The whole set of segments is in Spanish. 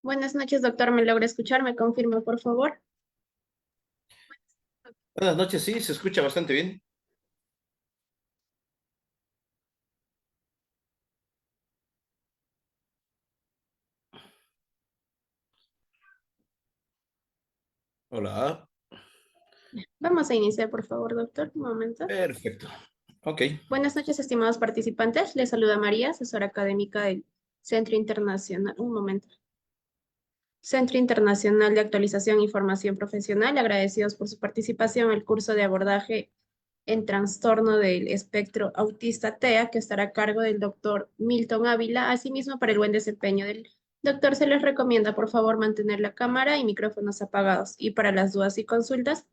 Buenas noches, doctor. ¿Me logra escuchar? ¿Me confirma, por favor? Buenas noches, sí, se escucha bastante bien. Hola, Vamos a iniciar, por favor, doctor. Un momento. perfecto. Ok, Buenas noches, estimados participantes. Les saluda María, asesora académica del Centro Internacional. Un momento. Centro Internacional de Actualización e Información Profesional. Agradecidos por su participación en el curso de abordaje en trastorno del espectro autista TEA, que estará a cargo del doctor Milton Ávila. Asimismo, para el buen desempeño del doctor, se les recomienda, por favor, mantener la cámara y micrófonos apagados. Y para las dudas y consultas,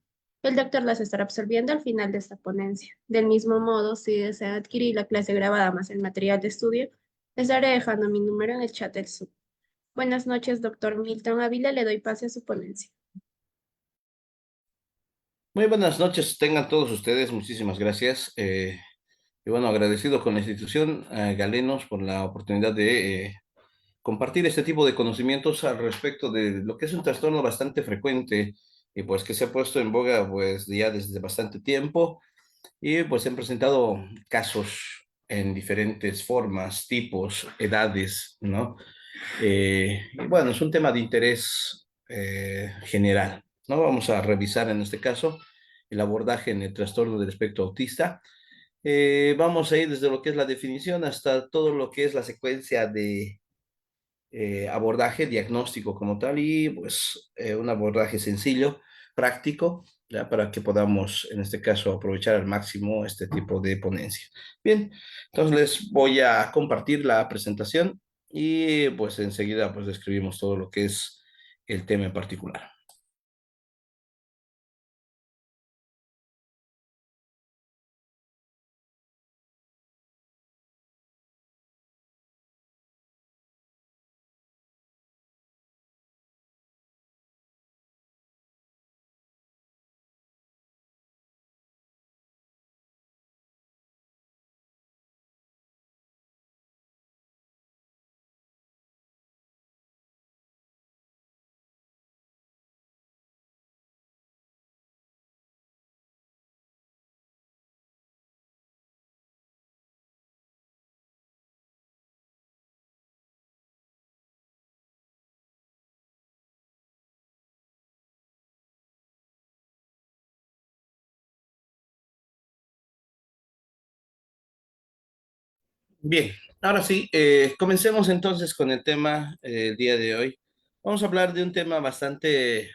el doctor las estará absorbiendo al final de esta ponencia. Del mismo modo, si desean adquirir la clase grabada más el material de estudio, les estaré dejando mi número en el chat del Zoom. Buenas noches, doctor Milton Ávila. Le doy pase a su ponencia. muy buenas noches, tengan todos ustedes, muchísimas gracias. Y bueno, agradecido con la institución Galenos por la oportunidad de compartir este tipo de conocimientos al respecto de lo que es un trastorno bastante frecuente y pues que se ha puesto en boga pues ya desde bastante tiempo y pues se han presentado casos en diferentes formas, tipos, edades, ¿no? Y bueno, es un tema de interés general, ¿no? Vamos a revisar en este caso el abordaje en el trastorno del espectro autista. Vamos a ir desde lo que es la definición hasta todo lo que es la secuencia de abordaje diagnóstico como tal y pues un abordaje sencillo, práctico, ya para que podamos en este caso aprovechar al máximo este tipo de ponencia. Bien, entonces les voy a compartir la presentación y pues enseguida pues describimos todo lo que es el tema en particular. Bien, ahora sí, comencemos entonces con el tema el día de hoy. Vamos a hablar de un tema bastante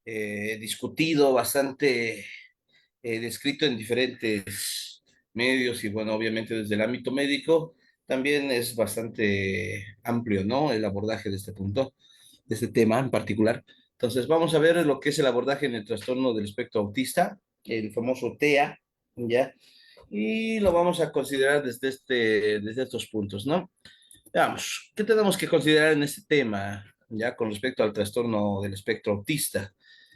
discutido, bastante descrito en diferentes medios y bueno, obviamente desde el ámbito médico también es bastante amplio, ¿no? El abordaje de este punto, de este tema en particular. Entonces vamos a ver lo que es el abordaje en el trastorno del espectro autista, el famoso TEA, ¿ya? Y lo vamos a considerar desde estos puntos, ¿no? Veamos, ¿qué tenemos que considerar en este tema, ya con respecto al trastorno del espectro autista?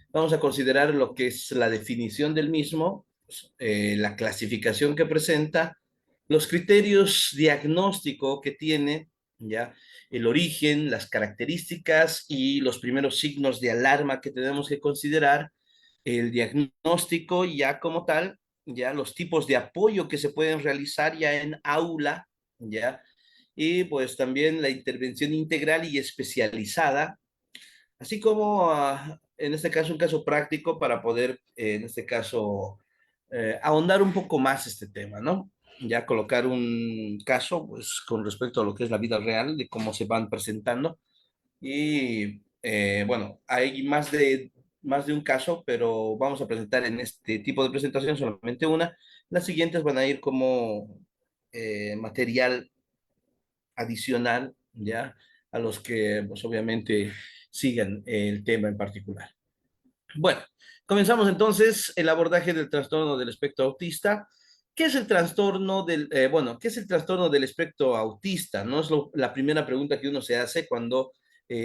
Vamos a considerar lo que es la definición del mismo, la clasificación que presenta, los criterios diagnóstico que tiene, ya, el origen, las características y los primeros signos de alarma que tenemos que considerar, el diagnóstico ya como tal, ya los tipos de apoyo que se pueden realizar ya en aula, ya, y pues también la intervención integral y especializada así como en este caso un caso práctico para poder, en este caso, ahondar un poco más este tema, ¿no? Ya colocar un caso, pues, con respecto a lo que es la vida real, de cómo se van presentando. Y bueno, hay más de un caso, pero vamos a presentar en este tipo de presentación solamente una. Las siguientes van a ir como material adicional, ¿ya? A los que, pues obviamente, sigan el tema en particular. Bueno, comenzamos entonces el abordaje del trastorno del espectro autista. ¿Qué es el trastorno qué es el trastorno del espectro autista? No es la primera pregunta que uno se hace cuando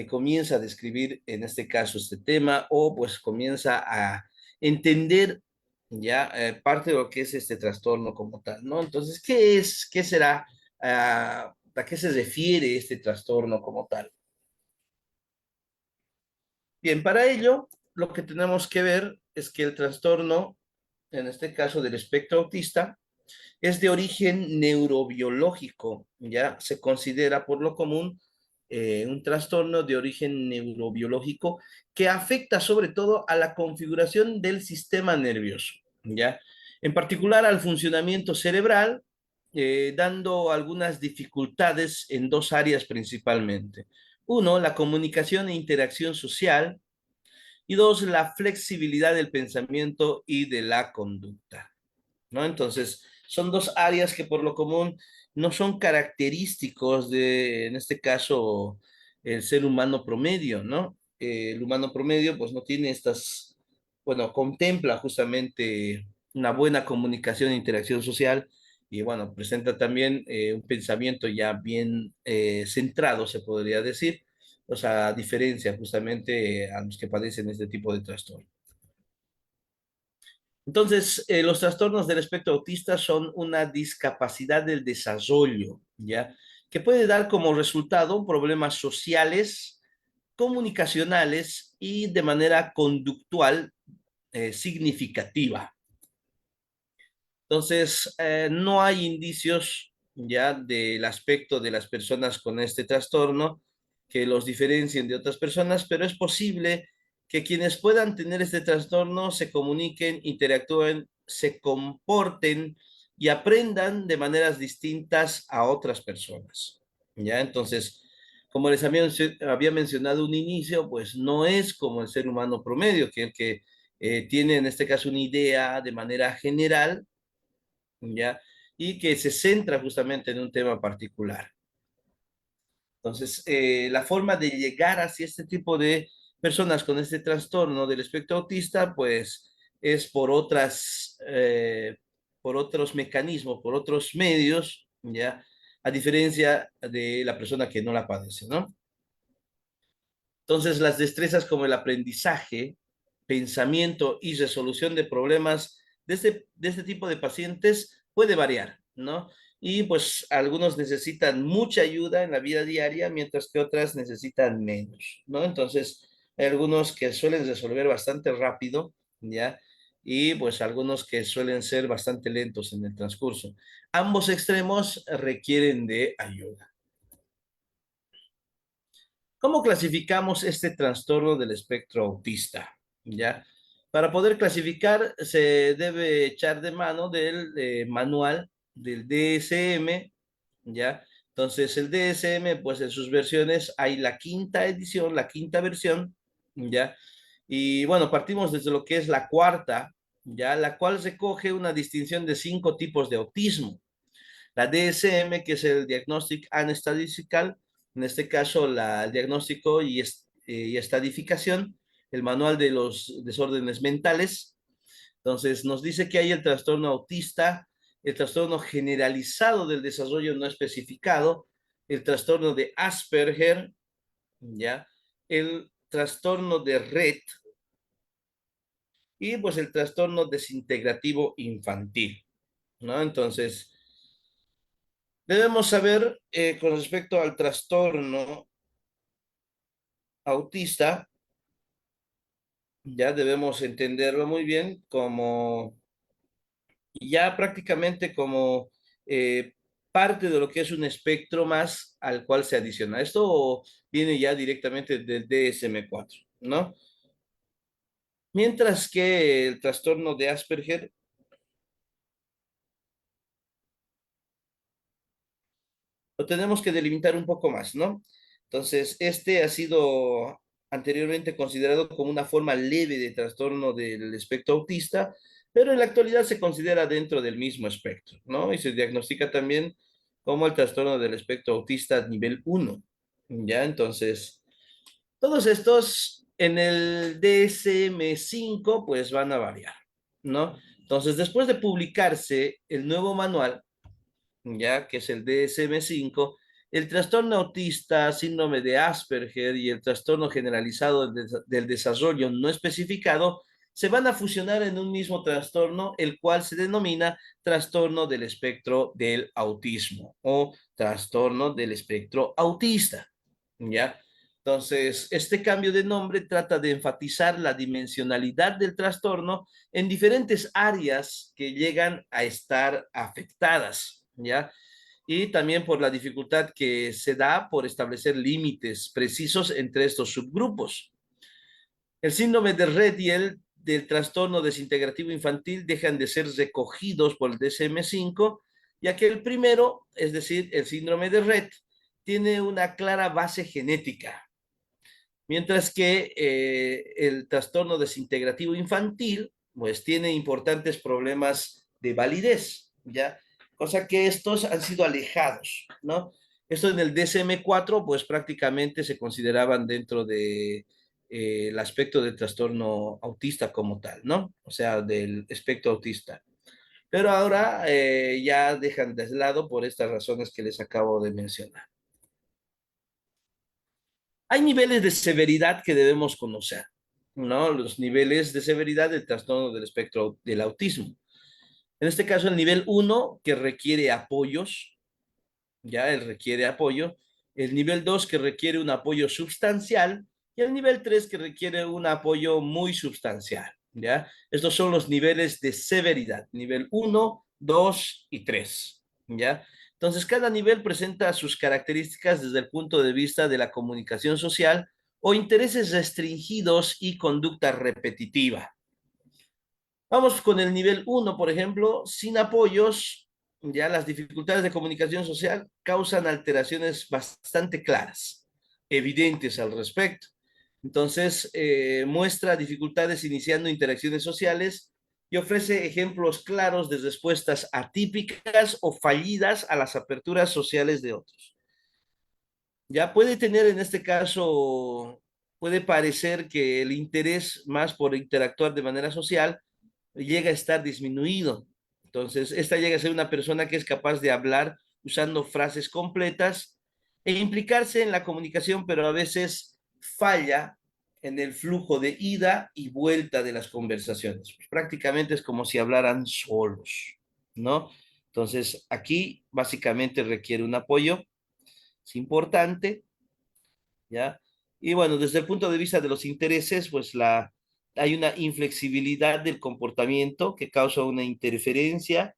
comienza a describir, en este caso, este tema o pues comienza a entender ya parte de lo que es este trastorno como tal, ¿no? Entonces, ¿qué es? ¿Qué será? ¿A qué se refiere este trastorno como tal? Bien, para ello, lo que tenemos que ver es que el trastorno, en este caso del espectro autista, es de origen neurobiológico, ya se considera por lo común un trastorno de origen neurobiológico que afecta sobre todo a la configuración del sistema nervioso, ya en particular al funcionamiento cerebral, dando algunas dificultades en dos áreas principalmente. Uno, la comunicación e interacción social, y dos, la flexibilidad del pensamiento y de la conducta, ¿no? Entonces, son dos áreas que por lo común no son característicos de, en este caso, el ser humano promedio, ¿no? El humano promedio, pues no tiene estas, bueno, contempla justamente una buena comunicación e interacción social y, bueno, presenta también un pensamiento ya bien centrado, se podría decir, o sea, a diferencia justamente a los que padecen este tipo de trastorno. Entonces, los trastornos del espectro autista son una discapacidad del desarrollo, ¿ya? Que puede dar como resultado problemas sociales, comunicacionales y de manera conductual significativa. Entonces, no hay indicios ya del aspecto de las personas con este trastorno que los diferencien de otras personas, pero es posible que quienes puedan tener este trastorno se comuniquen, interactúen, se comporten y aprendan de maneras distintas a otras personas. ¿Ya? Entonces, como les había mencionado un inicio, pues no es como el ser humano promedio, que el que tiene en este caso una idea de manera general, ¿ya? Y que se centra justamente en un tema particular. Entonces, la forma de llegar hacia este tipo de personas con este trastorno del espectro autista, pues es por otros mecanismos, por otros medios, ¿ya? A diferencia de la persona que no la padece, ¿no? Entonces, las destrezas como el aprendizaje, pensamiento y resolución de problemas de este tipo de pacientes puede variar, ¿no? Y pues algunos necesitan mucha ayuda en la vida diaria, mientras que otras necesitan menos, ¿no? Entonces, hay algunos que suelen resolver bastante rápido, ¿ya? Y pues algunos que suelen ser bastante lentos en el transcurso. Ambos extremos requieren de ayuda. ¿Cómo clasificamos este trastorno del espectro autista? ¿Ya? Para poder clasificar se debe echar de mano del manual del DSM, ¿ya? Entonces el DSM, pues en sus versiones hay la quinta edición, la quinta versión, ¿ya? Y bueno, partimos desde lo que es la cuarta, ¿ya? La cual recoge una distinción de 5 tipos de autismo. La DSM, que es el Diagnostic and Statistical, en este caso el diagnóstico y estadificación, el manual de los desórdenes mentales. Entonces, nos dice que hay el trastorno autista, el trastorno generalizado del desarrollo no especificado, el trastorno de Asperger, ¿ya? El trastorno de Rett y pues el trastorno desintegrativo infantil, ¿no? Entonces, debemos saber con respecto al trastorno autista, ya debemos entenderlo muy bien como ya prácticamente como eh, parte de lo que es un espectro más al cual se adiciona. Esto viene ya directamente del DSM-4, ¿no? Mientras que el trastorno de Asperger lo tenemos que delimitar un poco más, ¿no? Entonces, este ha sido anteriormente considerado como una forma leve de trastorno del espectro autista, pero en la actualidad se considera dentro del mismo espectro, ¿no? Y se diagnostica también como el trastorno del espectro autista nivel 1, ¿ya? Entonces, todos estos en el DSM-5 pues van a variar, ¿no? Entonces, después de publicarse el nuevo manual, ya que es el DSM-5, el trastorno autista, síndrome de Asperger y el trastorno generalizado del desarrollo no especificado se van a fusionar en un mismo trastorno, el cual se denomina trastorno del espectro del autismo o trastorno del espectro autista, ¿ya? Entonces, este cambio de nombre trata de enfatizar la dimensionalidad del trastorno en diferentes áreas que llegan a estar afectadas, ¿ya? Y también por la dificultad que se da por establecer límites precisos entre estos subgrupos. El síndrome de Rett y el del trastorno desintegrativo infantil dejan de ser recogidos por el DSM-5, ya que el primero, es decir, el síndrome de Rett, tiene una clara base genética, mientras que el trastorno desintegrativo infantil, pues tiene importantes problemas de validez, ¿ya? Cosa que estos han sido alejados, ¿no? Esto en el DSM-4, pues prácticamente se consideraban dentro de el aspecto del trastorno autista como tal, ¿no? O sea, del espectro autista. Pero ahora ya dejan de lado por estas razones que les acabo de mencionar. Hay niveles de severidad que debemos conocer, ¿no? Los niveles de severidad del trastorno del espectro del autismo. En este caso, el nivel uno que requiere apoyos, ya él requiere apoyo. El nivel 2 que requiere un apoyo sustancial. Y el nivel 3 que requiere un apoyo muy sustancial, ¿ya? Estos son los niveles de severidad, nivel uno, 2 y 3, ¿ya? Entonces, cada nivel presenta sus características desde el punto de vista de la comunicación social o intereses restringidos y conducta repetitiva. Vamos con el nivel uno, por ejemplo, sin apoyos, ya las dificultades de comunicación social causan alteraciones bastante claras, evidentes al respecto. Entonces, muestra dificultades iniciando interacciones sociales y ofrece ejemplos claros de respuestas atípicas o fallidas a las aperturas sociales de otros. Ya puede tener en este caso, puede parecer que el interés más por interactuar de manera social llega a estar disminuido. Entonces, esta llega a ser una persona que es capaz de hablar usando frases completas e implicarse en la comunicación, pero a veces falla en el flujo de ida y vuelta de las conversaciones. Pues prácticamente es como si hablaran solos, ¿no? Entonces, aquí básicamente requiere un apoyo, es importante, ¿ya? Y bueno, desde el punto de vista de los intereses, pues hay una inflexibilidad del comportamiento que causa una interferencia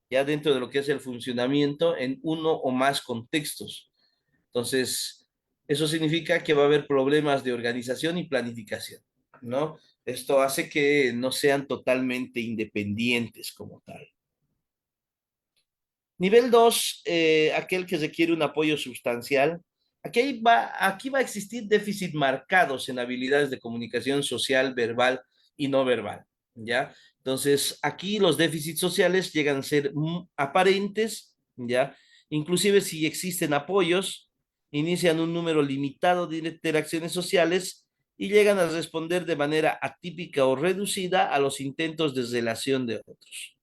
ya dentro de lo que es el funcionamiento en uno o más contextos. Entonces, eso significa que va a haber problemas de organización y planificación, ¿no? Esto hace que no sean totalmente independientes como tal. Nivel 2, aquel que requiere un apoyo sustancial. Aquí va a existir déficit marcados en habilidades de comunicación social, verbal y no verbal, ¿ya? Entonces, aquí los déficits sociales llegan a ser aparentes, ¿ya? Inclusive si existen apoyos, inician un número limitado de interacciones sociales y llegan a responder de manera atípica o reducida a los intentos de relación de otros.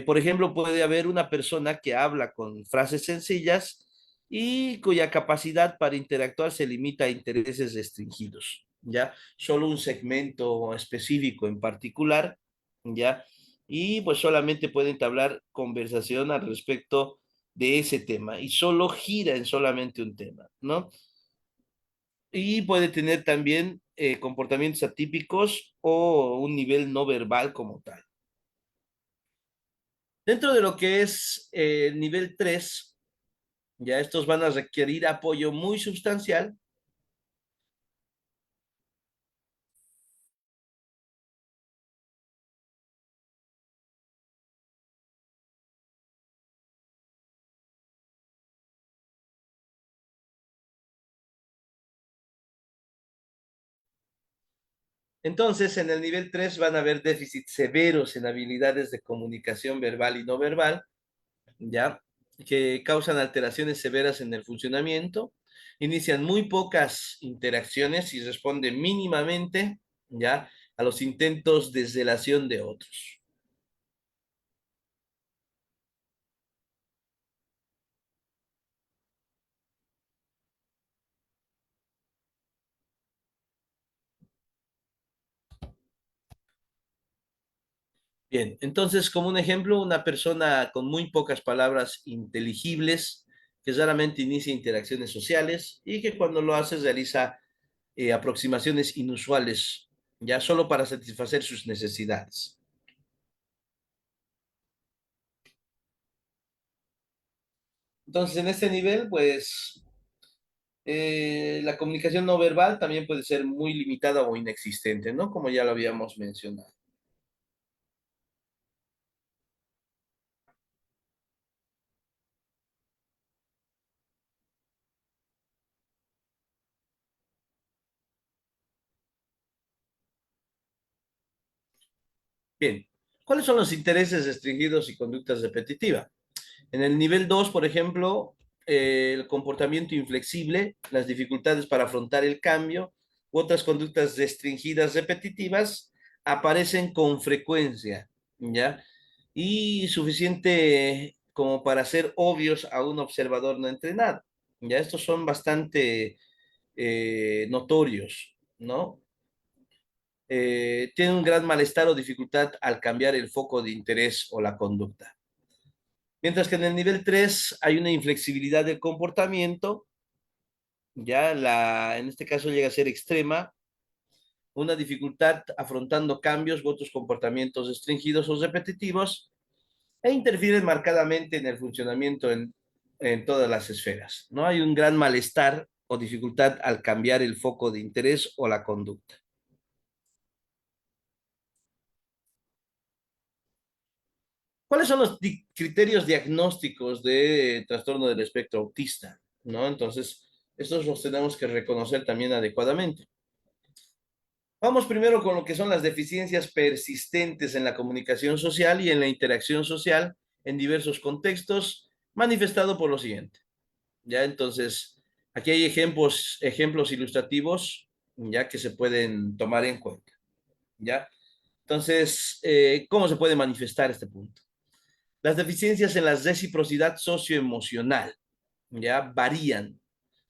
Por ejemplo, puede haber una persona que habla con frases sencillas y cuya capacidad para interactuar se limita a intereses restringidos, ¿ya? Solo un segmento específico en particular, ¿ya? Y pues solamente puede entablar conversación al respecto de ese tema y solo gira en solamente un tema, ¿no? Y puede tener también comportamientos atípicos o un nivel no verbal como tal. Dentro de lo que es el nivel 3, ya estos van a requerir apoyo muy sustancial. Entonces, en el nivel 3 van a haber déficits severos en habilidades de comunicación verbal y no verbal, ¿ya? Que causan alteraciones severas en el funcionamiento, inician muy pocas interacciones y responden mínimamente, ¿ya? A los intentos de relación de otros. Bien, entonces, como un ejemplo, una persona con muy pocas palabras inteligibles, que raramente inicia interacciones sociales y que cuando lo hace realiza aproximaciones inusuales, ya solo para satisfacer sus necesidades. Entonces, en este nivel, pues la comunicación no verbal también puede ser muy limitada o inexistente, ¿no? Como ya lo habíamos mencionado. Bien, ¿cuáles son los intereses restringidos y conductas repetitivas? En el nivel 2, por ejemplo, el comportamiento inflexible, las dificultades para afrontar el cambio u otras conductas restringidas repetitivas aparecen con frecuencia, ¿ya? Y suficiente como para ser obvios a un observador no entrenado. Ya estos son bastante notorios, ¿no? Tiene un gran malestar o dificultad al cambiar el foco de interés o la conducta. Mientras que en el nivel 3 hay una inflexibilidad del comportamiento, en este caso llega a ser extrema, una dificultad afrontando cambios u otros comportamientos restringidos o repetitivos, e interfieren marcadamente en el funcionamiento en todas las esferas. No hay un gran malestar o dificultad al cambiar el foco de interés o la conducta. ¿Cuáles son los criterios diagnósticos de trastorno del espectro autista? ¿No? Entonces, estos los tenemos que reconocer también adecuadamente. Vamos primero con lo que son las deficiencias persistentes en la comunicación social y en la interacción social en diversos contextos, manifestado por lo siguiente. Ya, entonces, aquí hay ejemplos ilustrativos, ya que se pueden tomar en cuenta. Ya, entonces, ¿cómo se puede manifestar este punto? Las deficiencias en la reciprocidad socioemocional, ya varían.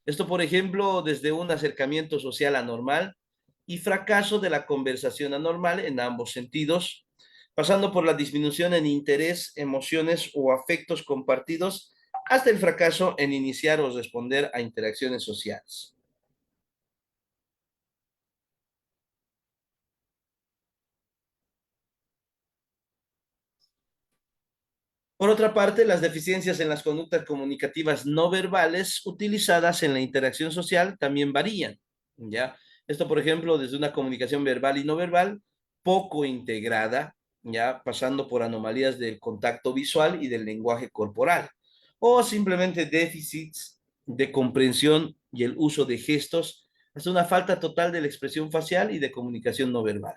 Esto, por ejemplo, desde un acercamiento social anormal y fracaso de la conversación anormal en ambos sentidos, pasando por la disminución en interés, emociones o afectos compartidos, hasta el fracaso en iniciar o responder a interacciones sociales. Por otra parte, las deficiencias en las conductas comunicativas no verbales utilizadas en la interacción social también varían, ¿ya? Esto, por ejemplo, desde una comunicación verbal y no verbal poco integrada, ¿ya? Pasando por anomalías del contacto visual y del lenguaje corporal, o simplemente déficits de comprensión y el uso de gestos, hasta una falta total de la expresión facial y de comunicación no verbal.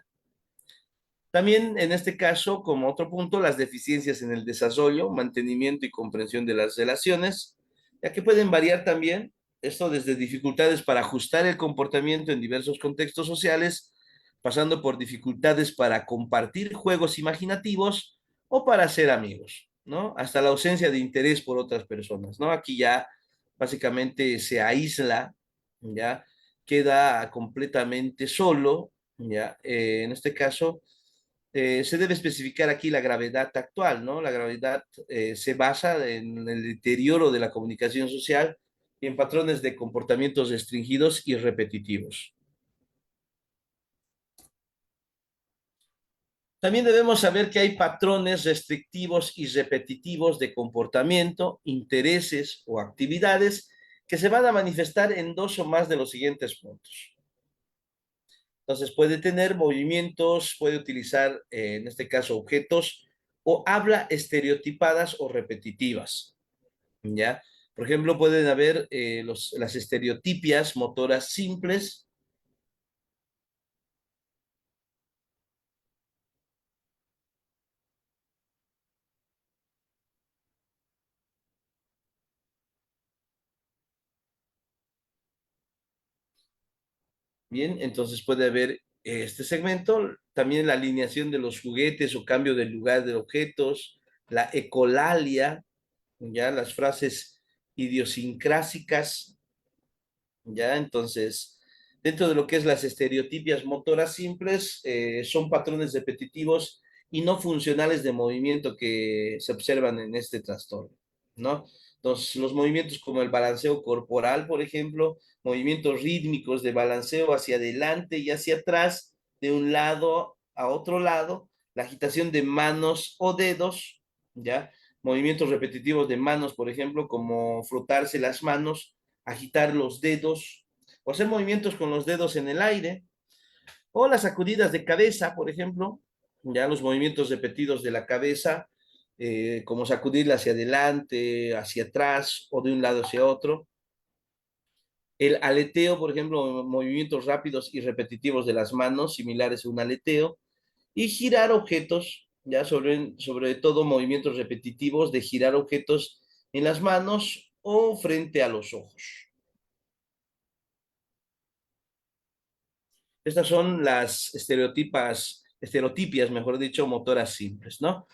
También en este caso, como otro punto, las deficiencias en el desarrollo, mantenimiento y comprensión de las relaciones, ya que pueden variar también, esto desde dificultades para ajustar el comportamiento en diversos contextos sociales, pasando por dificultades para compartir juegos imaginativos o para ser amigos, ¿no? Hasta la ausencia de interés por otras personas, ¿no? Aquí ya básicamente se aísla, ¿ya? Queda completamente solo, ¿ya? En este caso se debe especificar aquí la gravedad actual, ¿no? La gravedad se basa en el deterioro de la comunicación social y en patrones de comportamientos restringidos y repetitivos. También debemos saber que hay patrones restrictivos y repetitivos de comportamiento, intereses o actividades que se van a manifestar en dos o más de los siguientes puntos. Entonces puede tener movimientos, puede utilizar, en este caso, objetos o habla estereotipadas o repetitivas, ¿ya? Por ejemplo, pueden haber las estereotipias motoras simples. Bien, entonces puede haber este segmento, también la alineación de los juguetes o cambio del lugar de objetos, la ecolalia, ya las frases idiosincrásicas, ya entonces dentro de lo que es las estereotipias motoras simples, son patrones repetitivos y no funcionales de movimiento que se observan en este trastorno, ¿no? Entonces, los movimientos como el balanceo corporal, por ejemplo, movimientos rítmicos de balanceo hacia adelante y hacia atrás, de un lado a otro lado, la agitación de manos o dedos, ¿ya? Movimientos repetitivos de manos, por ejemplo, como frotarse las manos, agitar los dedos, o hacer movimientos con los dedos en el aire, o las sacudidas de cabeza, por ejemplo, ya los movimientos repetidos de la cabeza, como sacudirla hacia adelante, hacia atrás o de un lado hacia otro. El aleteo, por ejemplo, movimientos rápidos y repetitivos de las manos, similares a un aleteo. Y girar objetos, ya sobre todo movimientos repetitivos de girar objetos en las manos o frente a los ojos. Estas son las estereotipias, mejor dicho, motoras simples, ¿no?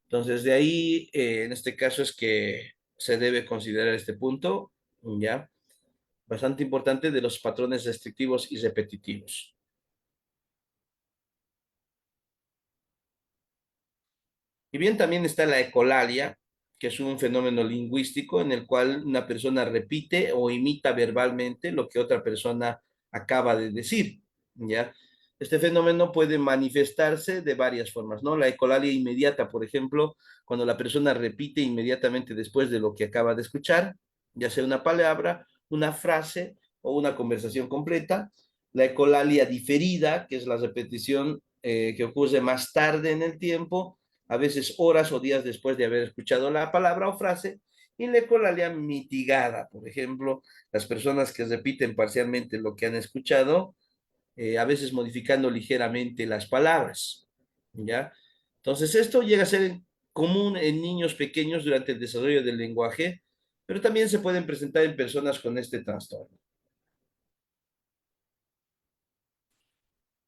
Entonces, de ahí, en este caso es que se debe considerar este punto, ¿ya? Bastante importante de los patrones restrictivos y repetitivos. Y bien, también está la ecolalia, que es un fenómeno lingüístico en el cual una persona repite o imita verbalmente lo que otra persona acaba de decir, ¿ya? Este fenómeno puede manifestarse de varias formas, ¿no? La ecolalia inmediata, por ejemplo, cuando la persona repite inmediatamente después de lo que acaba de escuchar, ya sea una palabra, una frase o una conversación completa. La ecolalia diferida, que es la repetición que ocurre más tarde en el tiempo, a veces horas o días después de haber escuchado la palabra o frase, y la ecolalia mitigada, por ejemplo, las personas que repiten parcialmente lo que han escuchado, a veces modificando ligeramente las palabras, ¿ya? Entonces, esto llega a ser común en niños pequeños durante el desarrollo del lenguaje, pero también se pueden presentar en personas con este trastorno.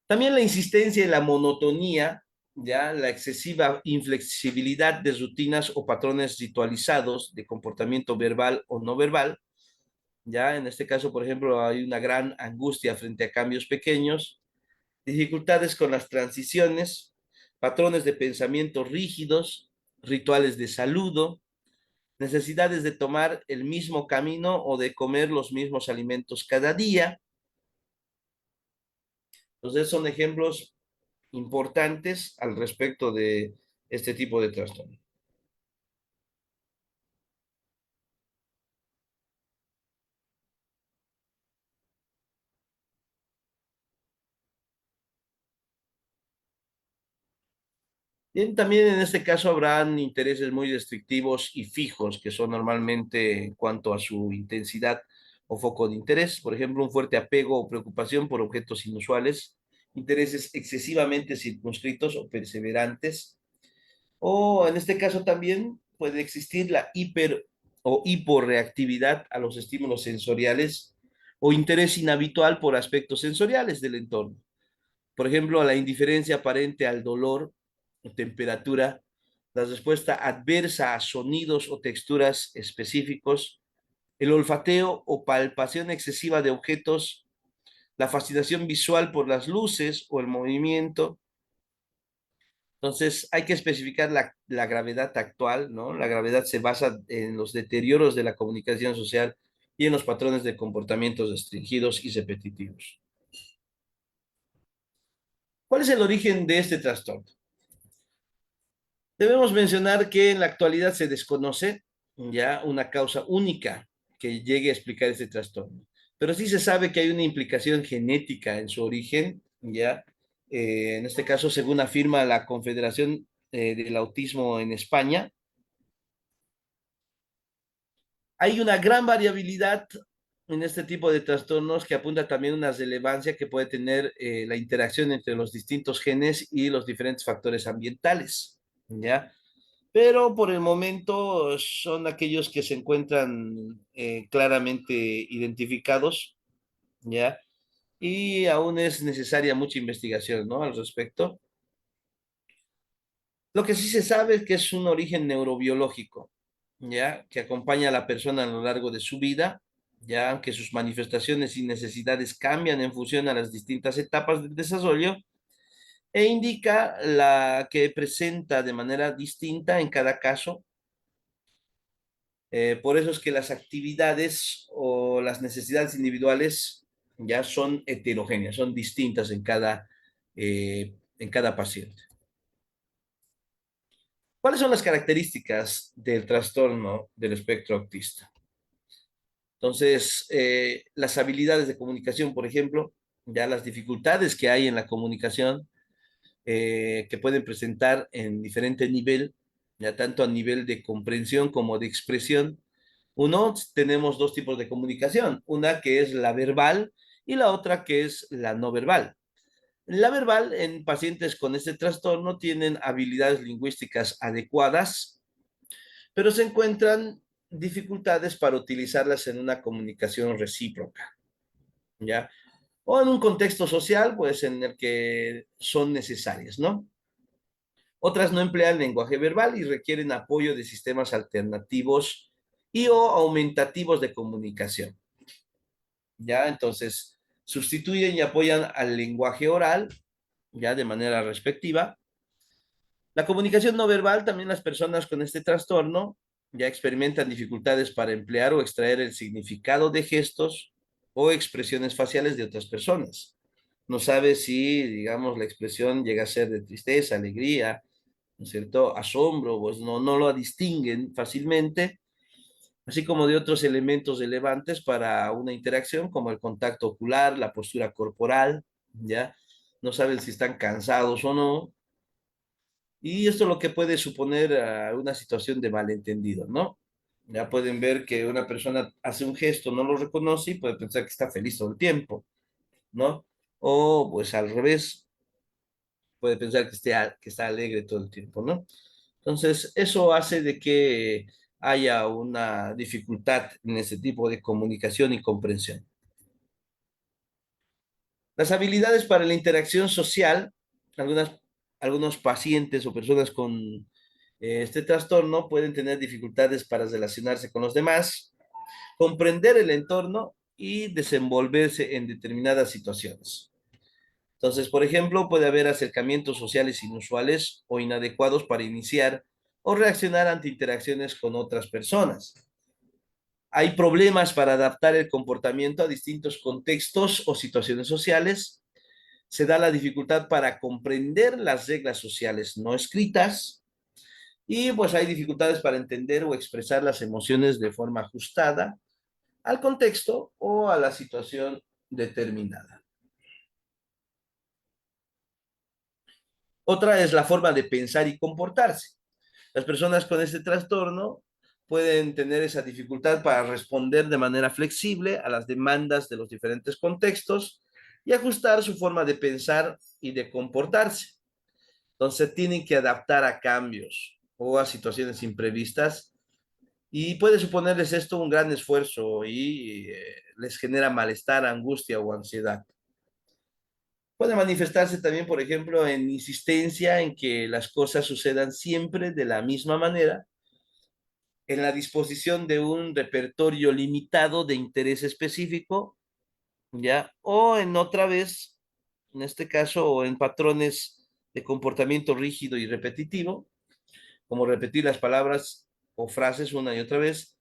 También la insistencia en la monotonía, ya la excesiva inflexibilidad de rutinas o patrones ritualizados de comportamiento verbal o no verbal, ya en este caso, por ejemplo, hay una gran angustia frente a cambios pequeños, dificultades con las transiciones, patrones de pensamiento rígidos, rituales de saludo, necesidades de tomar el mismo camino o de comer los mismos alimentos cada día. Entonces son ejemplos importantes al respecto de este tipo de trastorno. Bien, también en este caso habrán intereses muy restrictivos y fijos, que son normalmente en cuanto a su intensidad o foco de interés. Por ejemplo, un fuerte apego o preocupación por objetos inusuales, intereses excesivamente circunscritos o perseverantes. O en este caso también puede existir la hiper o hiporreactividad a los estímulos sensoriales o interés inhabitual por aspectos sensoriales del entorno. Por ejemplo, a la indiferencia aparente al dolor o temperatura, la respuesta adversa a sonidos o texturas específicos, el olfateo o palpación excesiva de objetos, la fascinación visual por las luces o el movimiento. Entonces, hay que especificar la gravedad actual, ¿no? La gravedad se basa en los deterioros de la comunicación social y en los patrones de comportamientos restringidos y repetitivos. ¿Cuál es el origen de este trastorno? Debemos mencionar que en la actualidad se desconoce ya una causa única que llegue a explicar este trastorno, pero sí se sabe que hay una implicación genética en su origen, ya, en este caso, según afirma la Confederación del Autismo en España, hay una gran variabilidad en este tipo de trastornos que apunta también a una relevancia que puede tener la interacción entre los distintos genes y los diferentes factores ambientales, ¿ya? Pero por el momento son aquellos que se encuentran claramente identificados, ¿ya? Y aún es necesaria mucha investigación, ¿no? Al respecto. Lo que sí se sabe es que es un origen neurobiológico, ¿ya? Que acompaña a la persona a lo largo de su vida, ya aunque sus manifestaciones y necesidades cambian en función a las distintas etapas del desarrollo, e indica la que presenta de manera distinta en cada caso Por eso es que las actividades o las necesidades individuales ya son heterogéneas, son distintas en cada paciente. ¿Cuáles son las características del trastorno del espectro autista? Entonces, las habilidades de comunicación, por ejemplo, ya las dificultades que hay en la comunicación, que pueden presentar en diferente nivel, ya tanto a nivel de comprensión como de expresión. Uno, tenemos dos tipos de comunicación, una que es la verbal y la otra que es la no verbal. La verbal, en pacientes con este trastorno, tienen habilidades lingüísticas adecuadas, pero se encuentran dificultades para utilizarlas en una comunicación recíproca, ¿ya? O en un contexto social, pues en el que son necesarias, ¿no? Otras no emplean lenguaje verbal y requieren apoyo de sistemas alternativos y o aumentativos de comunicación, ¿ya? Entonces, sustituyen y apoyan al lenguaje oral, ya de manera respectiva. La comunicación no verbal, también las personas con este trastorno ya experimentan dificultades para emplear o extraer el significado de gestos o expresiones faciales de otras personas. No sabe si, digamos, la expresión llega a ser de tristeza, alegría, ¿no es cierto? Asombro, pues no lo distinguen fácilmente, así como de otros elementos relevantes para una interacción, como el contacto ocular, la postura corporal, ¿ya? No saben si están cansados o no, y esto es lo que puede suponer una situación de malentendido, ¿no? Ya pueden ver que una persona hace un gesto, no lo reconoce y puede pensar que está feliz todo el tiempo, ¿no? O pues al revés, puede pensar que está alegre todo el tiempo, ¿no? Entonces, eso hace de que haya una dificultad en ese tipo de comunicación y comprensión. Las habilidades para la interacción social, algunas, algunos pacientes o personas con este trastorno pueden tener dificultades para relacionarse con los demás, comprender el entorno y desenvolverse en determinadas situaciones. Entonces, por ejemplo, puede haber acercamientos sociales inusuales o inadecuados para iniciar o reaccionar ante interacciones con otras personas. Hay problemas para adaptar el comportamiento a distintos contextos o situaciones sociales. Se da la dificultad para comprender las reglas sociales no escritas y pues hay dificultades para entender o expresar las emociones de forma ajustada al contexto o a la situación determinada. Otra es la forma de pensar y comportarse. Las personas con este trastorno pueden tener esa dificultad para responder de manera flexible a las demandas de los diferentes contextos y ajustar su forma de pensar y de comportarse. Entonces tienen que adaptar a cambios o a situaciones imprevistas y puede suponerles esto un gran esfuerzo y les genera malestar, angustia o ansiedad. Puede manifestarse también, por ejemplo, en insistencia en que las cosas sucedan siempre de la misma manera, en la disposición de un repertorio limitado de interés específico, ¿ya? O en otra vez, en este caso, o en patrones de comportamiento rígido y repetitivo, como repetir las palabras o frases una y otra vez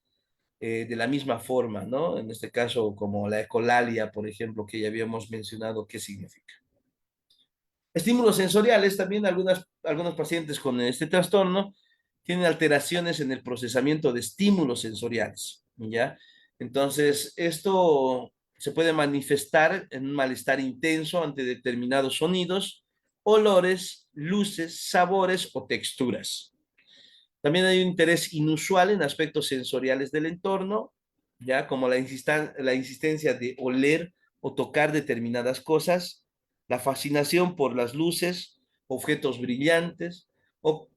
de la misma forma, ¿no? En este caso, como la ecolalia, por ejemplo, que ya habíamos mencionado qué significa. Estímulos sensoriales, también algunos pacientes con este trastorno tienen alteraciones en el procesamiento de estímulos sensoriales, ¿ya? Entonces, esto se puede manifestar en un malestar intenso ante determinados sonidos, olores, luces, sabores o texturas. También hay un interés inusual en aspectos sensoriales del entorno, ya como la insistencia de oler o tocar determinadas cosas, la fascinación por las luces, objetos brillantes o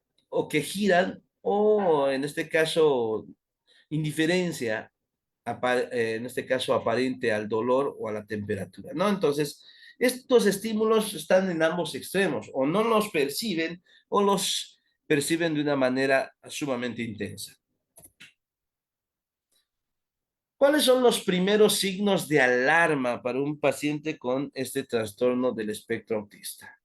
que giran, o en este caso, indiferencia, en este caso aparente al dolor o a la temperatura, ¿no? Entonces, estos estímulos están en ambos extremos, o no los perciben o los perciben de una manera sumamente intensa. ¿Cuáles son los primeros signos de alarma para un paciente con este trastorno del espectro autista?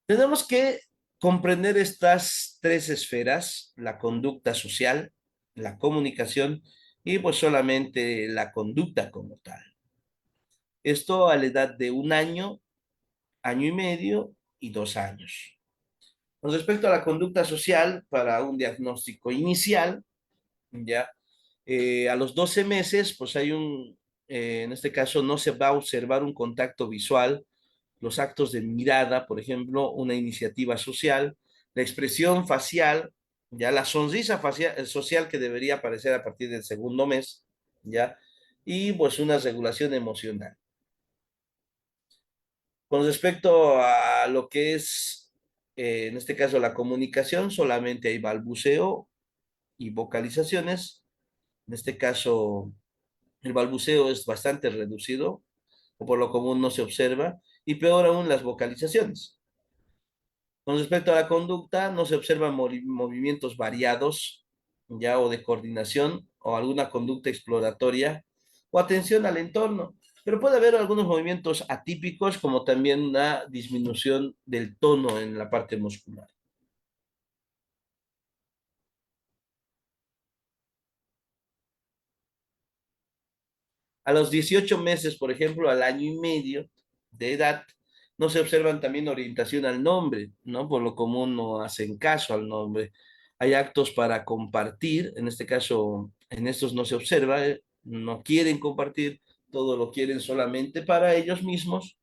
Tenemos que comprender estas tres esferas, la conducta social, la comunicación y pues solamente la conducta como tal. Esto a la edad de 1 año, año y medio y 2 años. Con respecto a la conducta social, para un diagnóstico inicial, ya a los 12 meses, pues hay en este caso no se va a observar un contacto visual, los actos de mirada, por ejemplo, una iniciativa social, la expresión facial, ya la sonrisa facial, social que debería aparecer a partir del segundo mes, ya, y pues una regulación emocional. Con respecto a lo que es, en este caso, la comunicación, solamente hay balbuceo y vocalizaciones. En este caso, el balbuceo es bastante reducido, o por lo común no se observa, y peor aún las vocalizaciones. Con respecto a la conducta, no se observan movimientos variados, ya o de coordinación, o alguna conducta exploratoria, o atención al entorno. Pero puede haber algunos movimientos atípicos, como también una disminución del tono en la parte muscular. A los 18 meses, por ejemplo, al año y medio de edad, no se observan también orientación al nombre, ¿no? Por lo común no hacen caso al nombre. Hay actos para compartir, en este caso, en estos no se observa, no quieren compartir, todo lo quieren solamente para ellos mismos.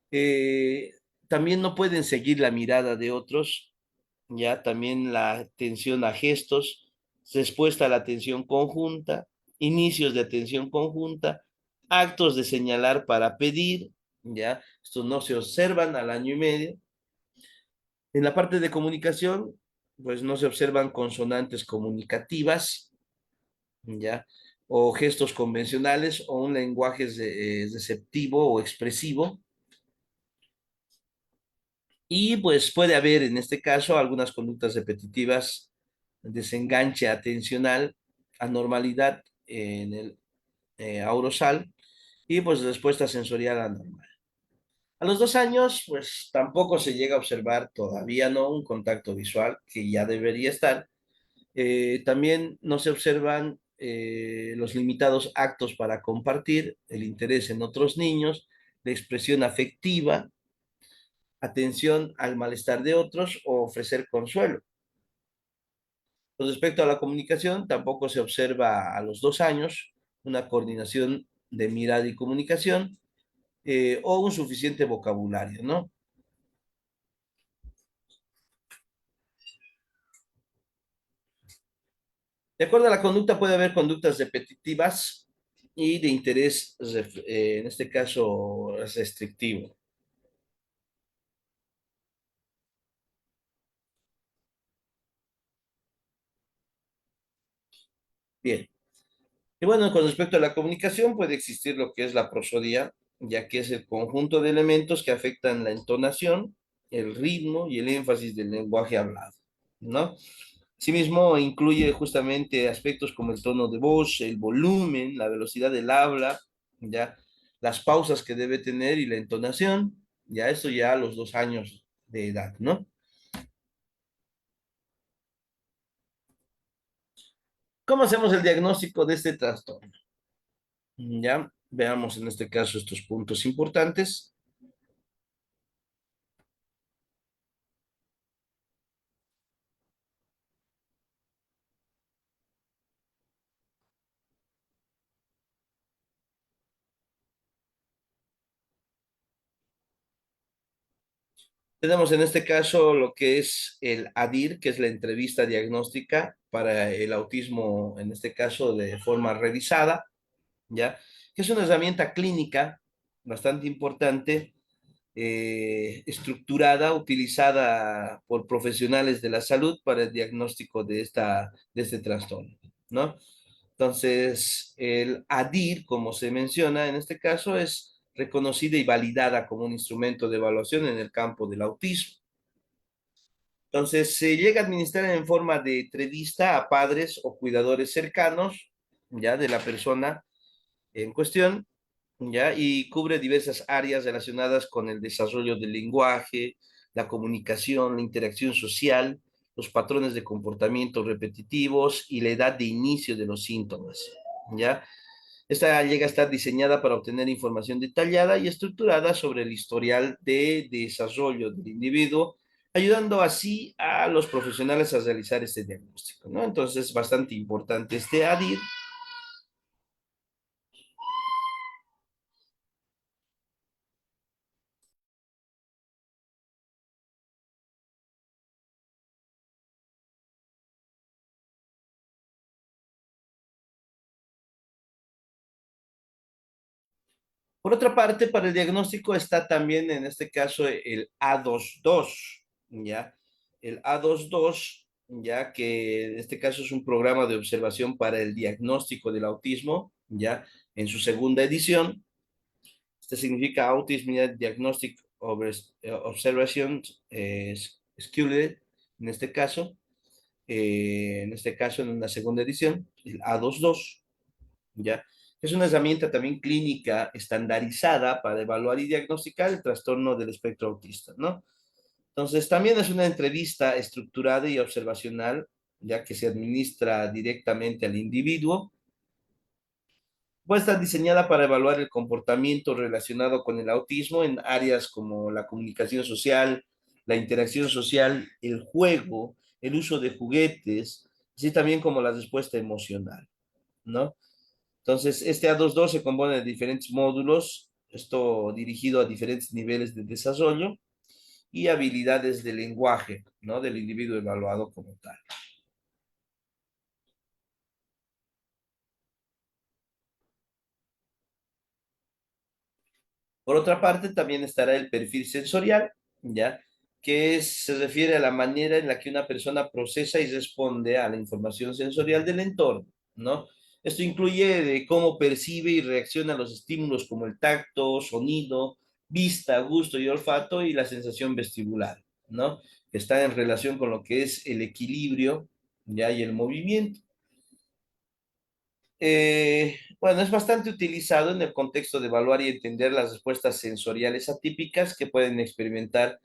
Eh, También no pueden seguir la mirada de otros, ya también la atención a gestos, respuesta a la atención conjunta, inicios de atención conjunta, actos de señalar para pedir, ya, estos no se observan al año y medio. En la parte de comunicación, pues no se observan consonantes comunicativas, ya, o gestos convencionales o un lenguaje receptivo o expresivo. Y pues puede haber en este caso algunas conductas repetitivas, desenganche atencional, anormalidad en el aurosal y pues respuesta sensorial anormal. A los 2 años, pues tampoco se llega a observar todavía no un contacto visual que ya debería estar. También no se observan los limitados actos para compartir, el interés en otros niños, la expresión afectiva, atención al malestar de otros o ofrecer consuelo. Con respecto a la comunicación, tampoco se observa a los 2 años una coordinación de mirada y comunicación o un suficiente vocabulario, ¿no? De acuerdo a la conducta, puede haber conductas repetitivas y de interés, en este caso, restrictivo. Bien. Y bueno, con respecto a la comunicación, puede existir lo que es la prosodia, ya que es el conjunto de elementos que afectan la entonación, el ritmo y el énfasis del lenguaje hablado, ¿no? Asimismo, incluye justamente aspectos como el tono de voz, el volumen, la velocidad del habla, ya las pausas que debe tener y la entonación, ya esto ya a los 2 años de edad, ¿no? ¿Cómo hacemos el diagnóstico de este trastorno? Ya veamos en este caso estos puntos importantes. Tenemos en este caso lo que es el ADIR, que es la entrevista diagnóstica para el autismo, en este caso de forma revisada, ¿ya? Que es una herramienta clínica bastante importante, estructurada, utilizada por profesionales de la salud para el diagnóstico de este trastorno, ¿no? Entonces, el ADIR, como se menciona en este caso, es reconocida y validada como un instrumento de evaluación en el campo del autismo. Entonces, se llega a administrar en forma de entrevista a padres o cuidadores cercanos, ya, de la persona en cuestión, ya, y cubre diversas áreas relacionadas con el desarrollo del lenguaje, la comunicación, la interacción social, los patrones de comportamiento repetitivos y la edad de inicio de los síntomas, ¿ya? Esta llega a estar diseñada para obtener información detallada y estructurada sobre el historial de desarrollo del individuo, ayudando así a los profesionales a realizar este diagnóstico, ¿no? Entonces es bastante importante este ADIR. Por otra parte, para el diagnóstico está también en este caso el A22, ¿ya? El A22, ya que en este caso es un programa de observación para el diagnóstico del autismo, ya en su segunda edición. Este significa Autism Diagnostic Observation Skewed, en este caso en una segunda edición, el A22. ¿Ya? Es una herramienta también clínica estandarizada para evaluar y diagnosticar el trastorno del espectro autista, ¿no? Entonces, también es una entrevista estructurada y observacional, ya que se administra directamente al individuo. Puede estar diseñada para evaluar el comportamiento relacionado con el autismo en áreas como la comunicación social, la interacción social, el juego, el uso de juguetes, así también como la respuesta emocional, ¿no? Entonces, este A22 se compone de diferentes módulos, esto dirigido a diferentes niveles de desarrollo y habilidades de lenguaje, ¿no? Del individuo evaluado como tal. Por otra parte, también estará el perfil sensorial, ¿ya? Se refiere a la manera en la que una persona procesa y responde a la información sensorial del entorno, ¿no? Esto incluye de cómo percibe y reacciona a los estímulos como el tacto, sonido, vista, gusto y olfato y la sensación vestibular, ¿no? Que está en relación con lo que es el equilibrio, ¿ya? Y el movimiento. Bueno, es bastante utilizado en el contexto de evaluar y entender las respuestas sensoriales atípicas que pueden experimentar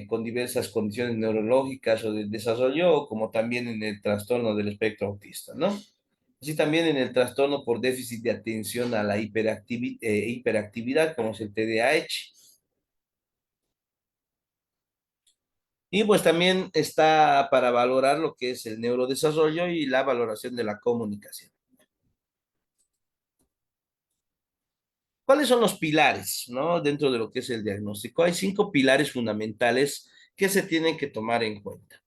con diversas condiciones neurológicas o de desarrollo, como también en el trastorno del espectro autista, ¿no? Así también en el trastorno por déficit de atención a la hiperactividad, como es el TDAH. Y pues también está para valorar lo que es el neurodesarrollo y la valoración de la comunicación. ¿Cuáles son los pilares, no? Dentro de lo que es el diagnóstico. Hay 5 pilares fundamentales que se tienen que tomar en cuenta.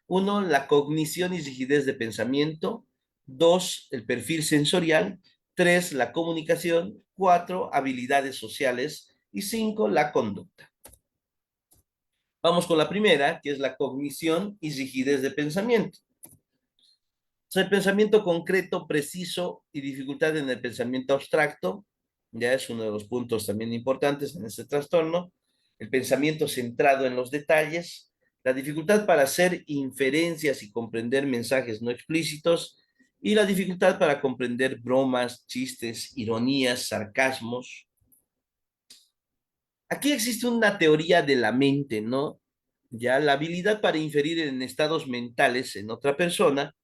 Uno, la cognición y rigidez de pensamiento. Dos, el perfil sensorial. Tres, la comunicación. Cuatro, habilidades sociales. Y cinco, la conducta. Vamos con la primera, que es la cognición y rigidez de pensamiento. O sea, el pensamiento concreto, preciso y dificultad en el pensamiento abstracto, ya es uno de los puntos también importantes en este trastorno. El pensamiento centrado en los detalles, la dificultad para hacer inferencias y comprender mensajes no explícitos, y la dificultad para comprender bromas, chistes, ironías, sarcasmos. Aquí existe una teoría de la mente, ¿no? Ya la habilidad para inferir en estados mentales en otra persona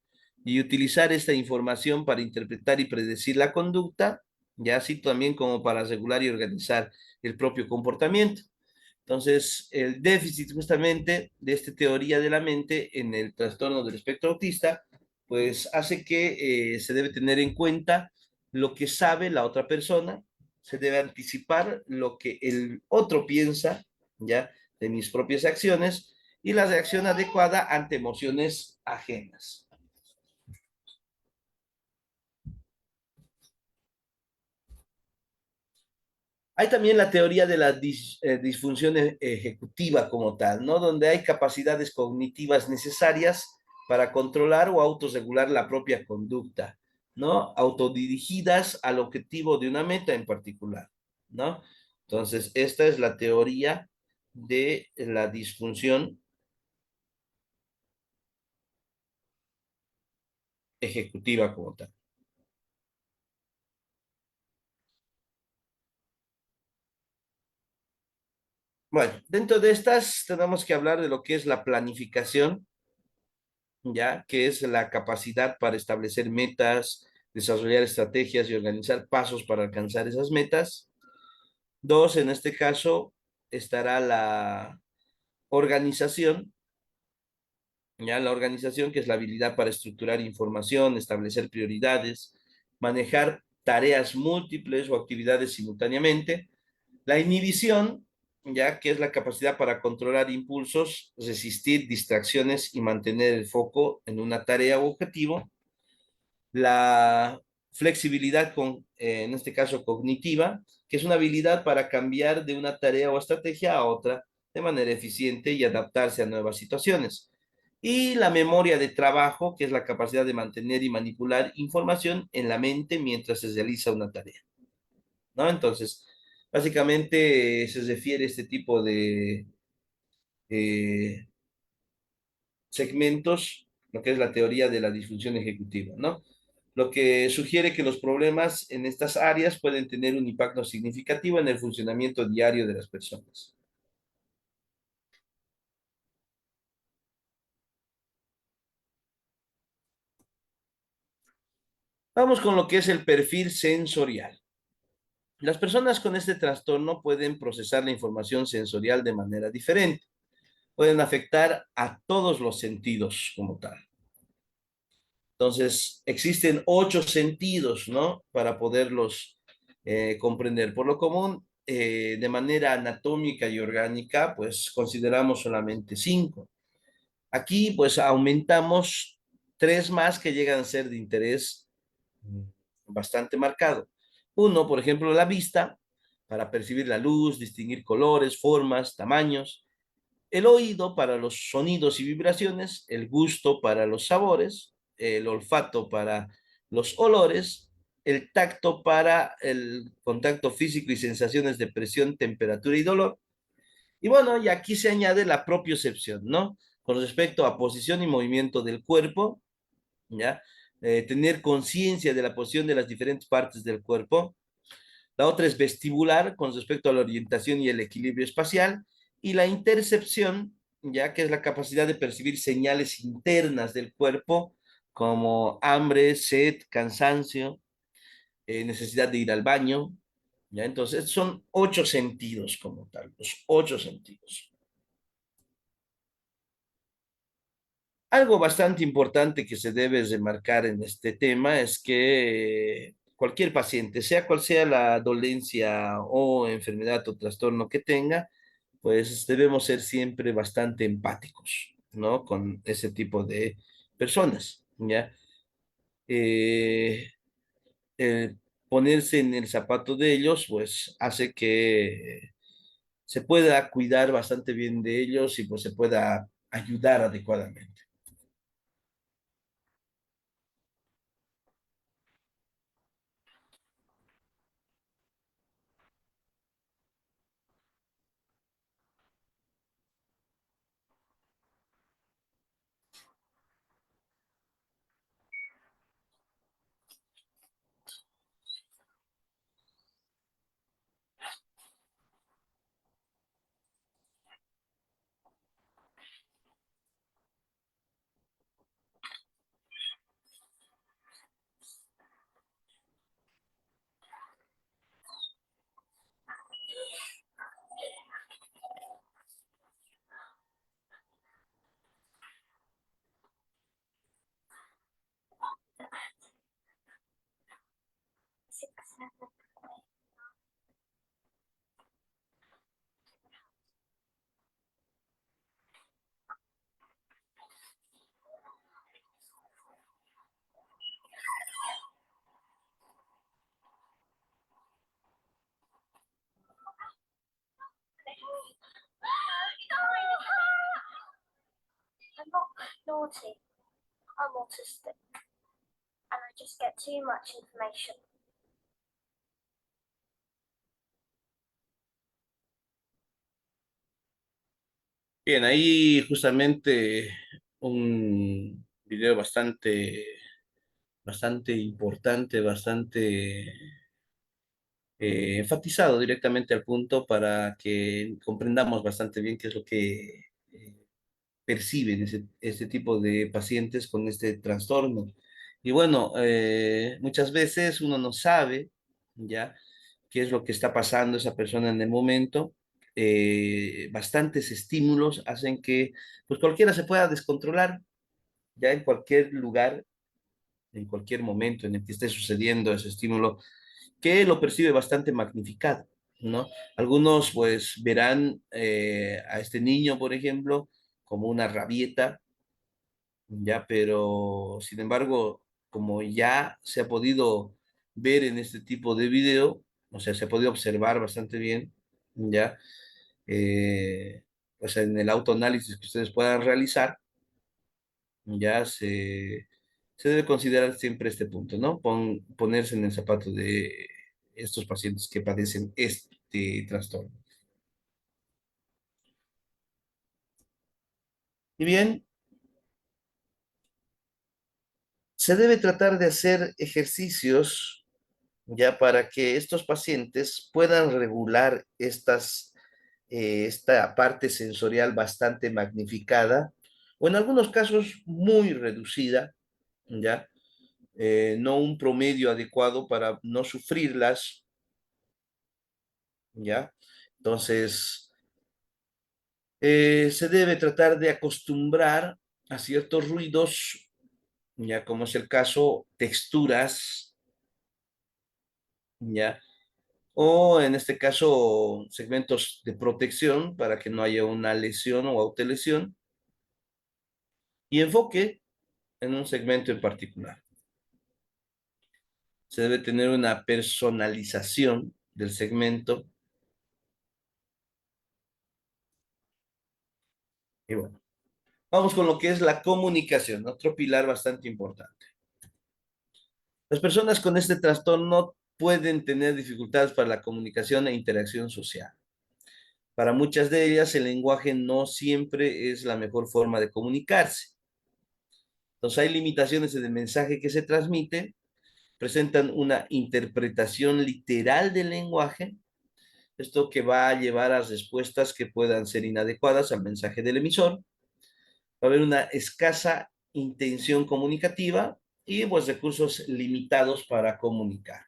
y utilizar esta información para interpretar y predecir la conducta, ya así también como para regular y organizar el propio comportamiento. Entonces, el déficit justamente de esta teoría de la mente en el trastorno del espectro autista, pues hace que se debe tener en cuenta lo que sabe la otra persona, se debe anticipar lo que el otro piensa, ya, de mis propias acciones y la reacción adecuada ante emociones ajenas. Hay también la teoría de la disfunción ejecutiva como tal, ¿no? Donde hay capacidades cognitivas necesarias para controlar o autorregular la propia conducta, ¿no? Autodirigidas al objetivo de una meta en particular, ¿no? Entonces, esta es la teoría de la disfunción ejecutiva como tal. Bueno, dentro de estas tenemos que hablar de lo que es la planificación, ya que es la capacidad para establecer metas, desarrollar estrategias y organizar pasos para alcanzar esas metas. Dos, en este caso, estará la organización, ya la organización que es la habilidad para estructurar información, establecer prioridades, manejar tareas múltiples o actividades simultáneamente. La inhibición, ya que es la capacidad para controlar impulsos, resistir distracciones y mantener el foco en una tarea u objetivo. La flexibilidad, en este caso cognitiva, que es una habilidad para cambiar de una tarea o estrategia a otra de manera eficiente y adaptarse a nuevas situaciones. Y la memoria de trabajo, que es la capacidad de mantener y manipular información en la mente mientras se realiza una tarea, ¿no? Entonces, básicamente se refiere a este tipo de eh, segmentos, lo que es la teoría de la disfunción ejecutiva, ¿no? Lo que sugiere que los problemas en estas áreas pueden tener un impacto significativo en el funcionamiento diario de las personas. Vamos con lo que es el perfil sensorial. Las personas con este trastorno pueden procesar la información sensorial de manera diferente. Pueden afectar a todos los sentidos como tal. Entonces, existen 8 sentidos, ¿no? Para poderlos comprender. Por lo común, de manera anatómica y orgánica, pues consideramos solamente 5. Aquí, pues aumentamos 3 más que llegan a ser de interés mm, bastante marcado. Uno, por ejemplo, la vista, para percibir la luz, distinguir colores, formas, tamaños. El oído para los sonidos y vibraciones, el gusto para los sabores, el olfato para los olores, el tacto para el contacto físico y sensaciones de presión, temperatura y dolor. Y bueno, y aquí se añade la propiocepción, ¿no? Con respecto a posición y movimiento del cuerpo, ¿ya? Tener conciencia de la posición de las diferentes partes del cuerpo. La otra es vestibular con respecto a la orientación y el equilibrio espacial. Y la intercepción, ya que es la capacidad de percibir señales internas del cuerpo como hambre, sed, cansancio, necesidad de ir al baño. ¿Ya? Entonces son 8 sentidos como tal, los 8 sentidos. Algo bastante importante que se debe remarcar en este tema es que cualquier paciente, sea cual sea la dolencia o enfermedad o trastorno que tenga, pues debemos ser siempre bastante empáticos, ¿no? Con ese tipo de personas, ¿ya? Eh, el ponerse en el zapato de ellos, pues hace que se pueda cuidar bastante bien de ellos y pues se pueda ayudar adecuadamente. I'm not naughty. I'm autistic, and I just get too much information. Bien, ahí justamente un video bastante importante, bastante enfatizado directamente al punto para que comprendamos bastante bien qué es lo que perciben ese tipo de pacientes con este trastorno. Y bueno, muchas veces uno no sabe ya qué es lo que está pasando esa persona en el momento. Bastantes estímulos hacen que pues cualquiera se pueda descontrolar ya en cualquier lugar, en cualquier momento en el que esté sucediendo ese estímulo, que lo percibe bastante magnificado, ¿no? Algunos pues verán a este niño, por ejemplo, como una rabieta, ya, pero sin embargo, como ya se ha podido ver en este tipo de video, o sea, se ha podido observar bastante bien, ya, o sea, en el autoanálisis que ustedes puedan realizar, ya se debe considerar siempre este punto, ¿no? Ponerse en el zapato de estos pacientes que padecen este trastorno. Y bien, se debe tratar de hacer ejercicios ya para que estos pacientes puedan regular esta parte sensorial bastante magnificada o en algunos casos muy reducida, ya, no un promedio adecuado para no sufrirlas, ya. Entonces, se debe tratar de acostumbrar a ciertos ruidos, ya como es el caso, texturas, ya, o en este caso segmentos de protección para que no haya una lesión o autolesión y enfoque en un segmento en particular. Se debe tener una personalización del segmento y bueno, vamos con lo que es la comunicación, otro pilar bastante importante. Las personas con este trastorno pueden tener dificultades para la comunicación e interacción social. Para muchas de ellas, el lenguaje no siempre es la mejor forma de comunicarse. Entonces, hay limitaciones en el mensaje que se transmite, presentan una interpretación literal del lenguaje, esto que va a llevar a respuestas que puedan ser inadecuadas al mensaje del emisor. Va a haber una escasa intención comunicativa y pues recursos limitados para comunicar.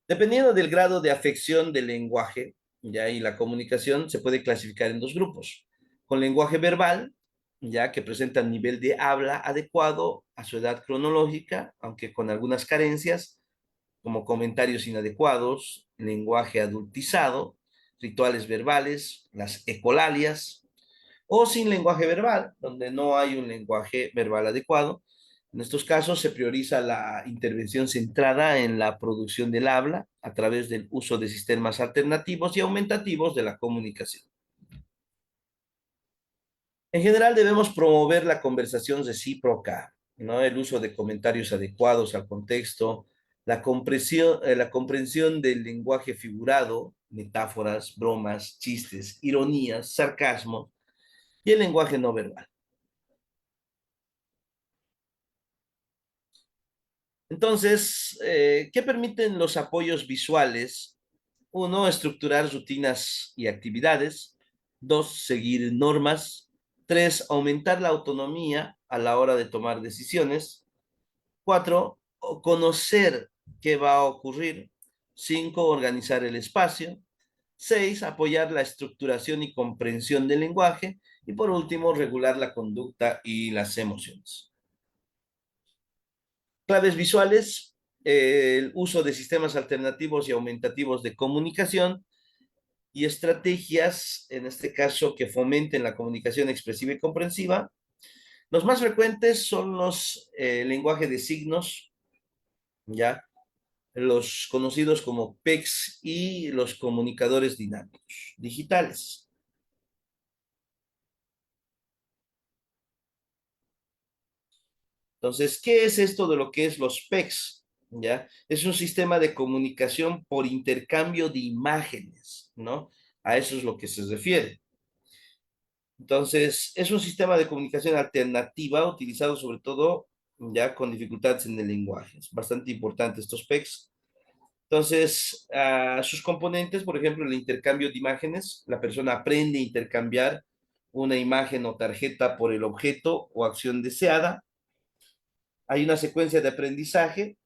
Dependiendo del grado de afección del lenguaje, ya y la comunicación se puede clasificar en dos grupos. Con lenguaje verbal, ya que presenta nivel de habla adecuado a su edad cronológica, aunque con algunas carencias, como comentarios inadecuados, lenguaje adultizado, rituales verbales, las ecolalias, o sin lenguaje verbal, donde no hay un lenguaje verbal adecuado. En estos casos se prioriza la intervención centrada en la producción del habla a través del uso de sistemas alternativos y aumentativos de la comunicación. En general debemos promover la conversación recíproca, ¿no? El uso de comentarios adecuados al contexto, la comprensión del lenguaje figurado, metáforas, bromas, chistes, ironías, sarcasmo y el lenguaje no verbal. Entonces, ¿qué permiten los apoyos visuales? Uno, estructurar rutinas y actividades. Dos, seguir normas. Tres, aumentar la autonomía a la hora de tomar decisiones. Cuatro, conocer qué va a ocurrir. Cinco, organizar el espacio. Seis, apoyar la estructuración y comprensión del lenguaje. Y por último, regular la conducta y las emociones. Claves visuales, el uso de sistemas alternativos y aumentativos de comunicación y estrategias, en este caso, que fomenten la comunicación expresiva y comprensiva. Los más frecuentes son los lenguajes de signos, ya, los conocidos como PECs y los comunicadores dinámicos digitales. Entonces, ¿qué es esto de lo que es los PECs? ¿Ya? Es un sistema de comunicación por intercambio de imágenes, ¿no? A eso es lo que se refiere. Entonces, es un sistema de comunicación alternativa utilizado sobre todo ya con dificultades en el lenguaje. Es bastante importante estos PECs. Entonces, sus componentes, por ejemplo, el intercambio de imágenes, la persona aprende a intercambiar una imagen o tarjeta por el objeto o acción deseada. Hay una secuencia de aprendizaje,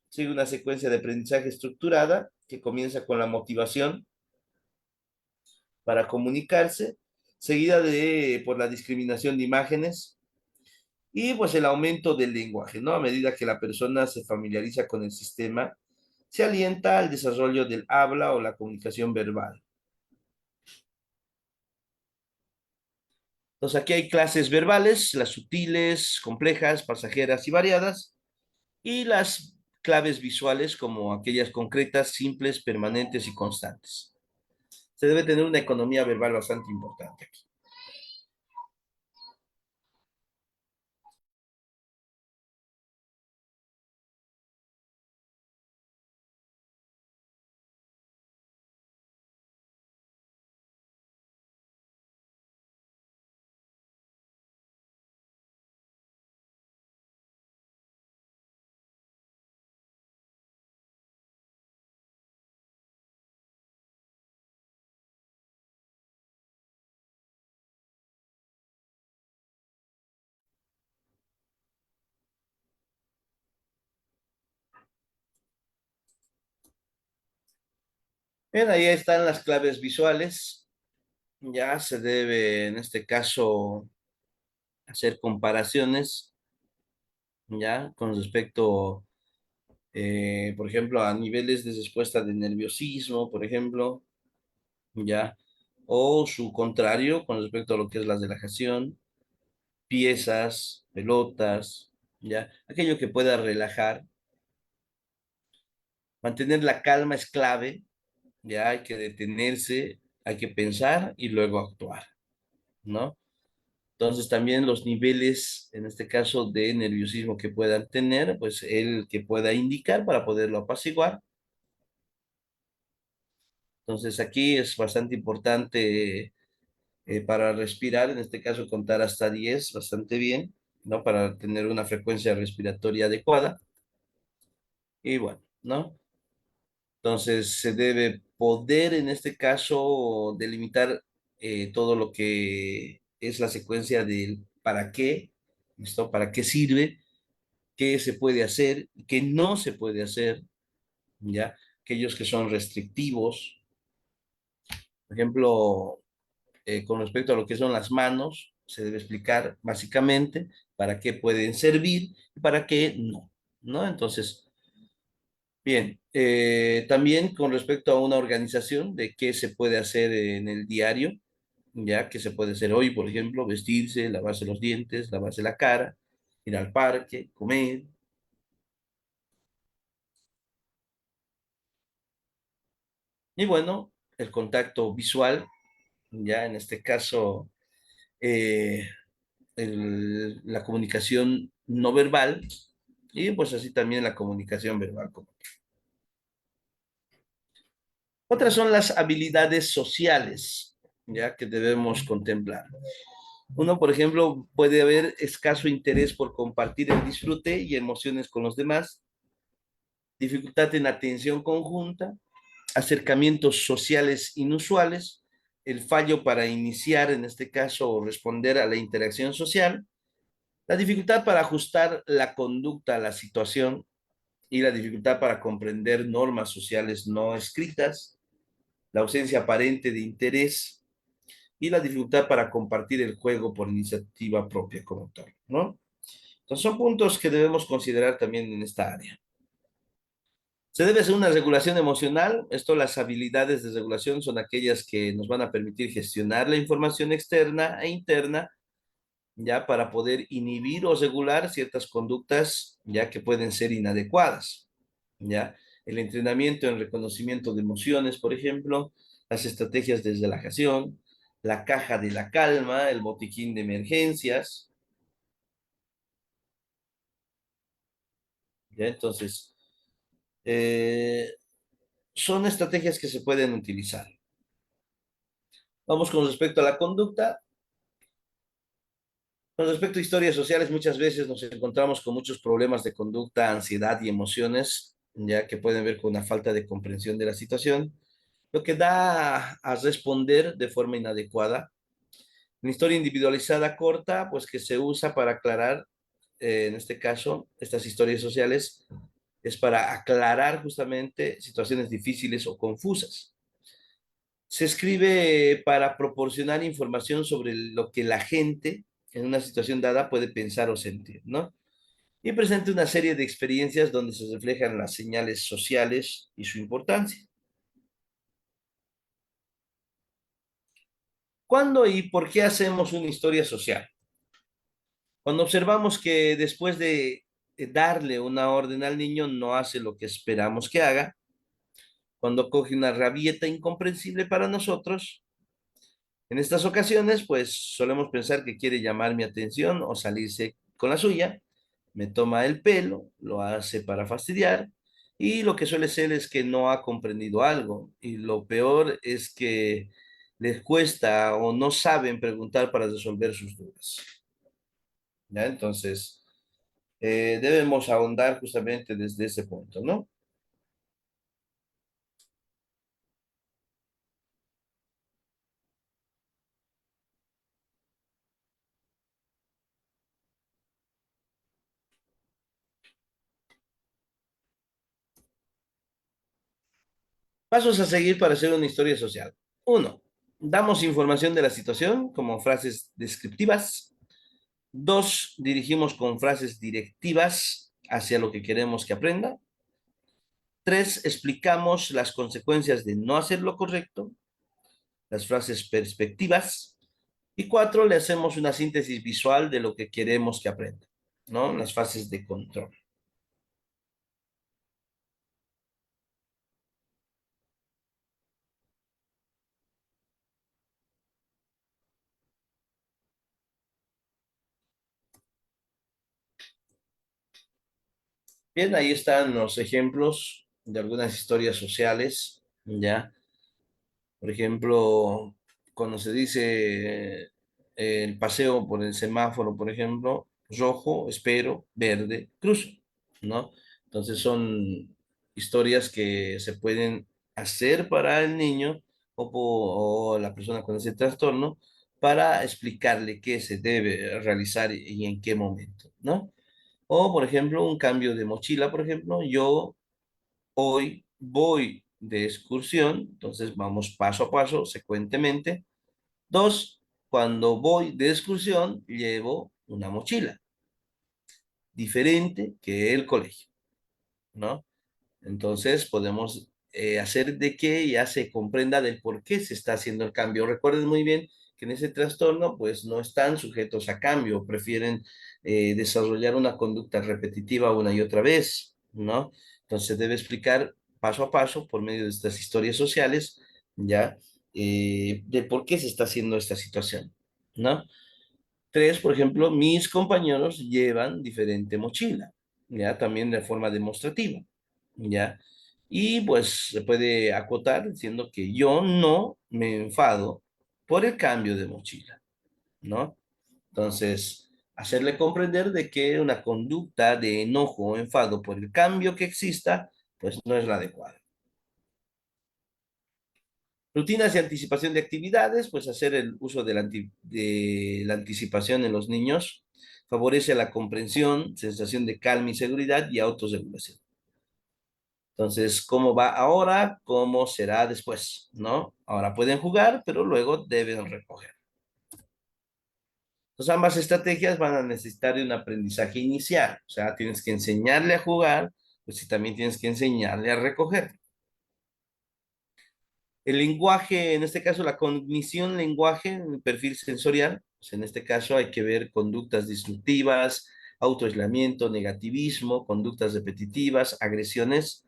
sigue una secuencia de aprendizaje estructurada que comienza con la motivación para comunicarse, seguida por la discriminación de imágenes y pues el aumento del lenguaje, ¿no? A medida que la persona se familiariza con el sistema, se alienta al desarrollo del habla o la comunicación verbal. Entonces aquí hay clases verbales, las sutiles, complejas, pasajeras y variadas, y las claves visuales como aquellas concretas, simples, permanentes y constantes. Se debe tener una economía verbal bastante importante aquí. Bien, ahí están las claves visuales. Ya se debe, en este caso, hacer comparaciones, ya, con respecto, por ejemplo, a niveles de respuesta de nerviosismo, por ejemplo, ya, o su contrario con respecto a lo que es la relajación, piezas, pelotas, ya, aquello que pueda relajar. Mantener la calma es clave, ya hay que detenerse, hay que pensar y luego actuar, ¿no? Entonces también los niveles, en este caso, de nerviosismo que puedan tener, pues él que pueda indicar para poderlo apaciguar. Entonces aquí es bastante importante para respirar, en este caso contar hasta 10 bastante bien, ¿no? Para tener una frecuencia respiratoria adecuada. Y bueno, ¿no? Entonces se debe poder, en este caso, delimitar todo lo que es la secuencia del para qué, ¿listo? ¿Para qué sirve? ¿Qué se puede hacer? ¿Qué no se puede hacer? ¿Ya? Aquellos que son restrictivos. Por ejemplo, con respecto a lo que son las manos, se debe explicar básicamente para qué pueden servir y para qué no, ¿no? Entonces, bien, también con respecto a una organización de qué se puede hacer en el diario, ya que se puede hacer hoy, por ejemplo, vestirse, lavarse los dientes, lavarse la cara, ir al parque, comer. Y bueno, el contacto visual, ya en este caso, eh, la comunicación no verbal y pues así también la comunicación verbal. Otras son las habilidades sociales, ya que debemos contemplar. Uno, por ejemplo, puede haber escaso interés por compartir el disfrute y emociones con los demás, dificultad en atención conjunta, acercamientos sociales inusuales, el fallo para iniciar, en este caso, o responder a la interacción social, la dificultad para ajustar la conducta a la situación y la dificultad para comprender normas sociales no escritas, la ausencia aparente de interés y la dificultad para compartir el juego por iniciativa propia como tal, ¿no? Entonces son puntos que debemos considerar también en esta área. Se debe hacer una regulación emocional. Esto, las habilidades de regulación son aquellas que nos van a permitir gestionar la información externa e interna, ya para poder inhibir o regular ciertas conductas, ya que pueden ser inadecuadas, ya. El entrenamiento en reconocimiento de emociones, por ejemplo, las estrategias de relajación, la caja de la calma, el botiquín de emergencias, ya. Entonces, eh, son estrategias que se pueden utilizar. Vamos con respecto a la conducta. Con respecto a historias sociales, muchas veces nos encontramos con muchos problemas de conducta, ansiedad y emociones ya que pueden ver con una falta de comprensión de la situación, lo que da a responder de forma inadecuada. Una historia individualizada corta, pues que se usa para aclarar, en este caso, estas historias sociales, es para aclarar justamente situaciones difíciles o confusas. Se escribe para proporcionar información sobre lo que la gente en una situación dada puede pensar o sentir, ¿no? Y presenta una serie de experiencias donde se reflejan las señales sociales y su importancia. ¿Cuándo y por qué hacemos una historia social? Cuando observamos que después de darle una orden al niño no hace lo que esperamos que haga, cuando coge una rabieta incomprensible para nosotros, en estas ocasiones pues solemos pensar que quiere llamar mi atención o salirse con la suya, me toma el pelo, lo hace para fastidiar y lo que suele ser es que no ha comprendido algo y lo peor es que les cuesta o no saben preguntar para resolver sus dudas. ¿Ya? Entonces, debemos ahondar justamente desde ese punto, ¿no? Pasos a seguir para hacer una historia social. Uno, damos información de la situación como frases descriptivas. Dos, dirigimos con frases directivas hacia lo que queremos que aprenda. Tres, explicamos las consecuencias de no hacer lo correcto, las frases perspectivas. Y cuatro, le hacemos una síntesis visual de lo que queremos que aprenda, ¿no? Las fases de control. Bien, ahí están los ejemplos de algunas historias sociales, ¿ya? Por ejemplo, cuando se dice el paseo por el semáforo, por ejemplo, rojo, espero, verde, cruzo, ¿no? Entonces son historias que se pueden hacer para el niño o la persona con ese trastorno para explicarle qué se debe realizar y en qué momento, ¿no? O, por ejemplo, un cambio de mochila, por ejemplo, yo hoy voy de excursión, entonces vamos paso a paso, secuentemente. Dos, cuando voy de excursión, llevo una mochila diferente que el colegio, ¿no? Entonces podemos hacer de que ya se comprenda del por qué se está haciendo el cambio. Recuerden muy bien que en ese trastorno pues no están sujetos a cambio, prefieren desarrollar una conducta repetitiva una y otra vez, ¿no? Entonces debe explicar paso a paso por medio de estas historias sociales, ¿ya? De por qué se está haciendo esta situación, ¿no? Tres, por ejemplo, mis compañeros llevan diferente mochila, ¿ya? También de forma demostrativa, ¿ya? Y pues se puede acotar diciendo que yo no me enfado por el cambio de mochila, ¿no? Entonces, hacerle comprender de que una conducta de enojo o enfado por el cambio que exista, pues no es la adecuada. Rutinas y anticipación de actividades, pues hacer el uso de la anticipación en los niños favorece la comprensión, sensación de calma y seguridad y autorregulación. Entonces, ¿cómo va ahora? ¿Cómo será después? ¿No? Ahora pueden jugar, pero luego deben recoger. Entonces, ambas estrategias van a necesitar de un aprendizaje inicial. O sea, tienes que enseñarle a jugar, pues sí, también tienes que enseñarle a recoger. El lenguaje, en este caso la cognición, lenguaje, el perfil sensorial, pues en este caso hay que ver conductas destructivas, autoaislamiento, negativismo, conductas repetitivas, agresiones,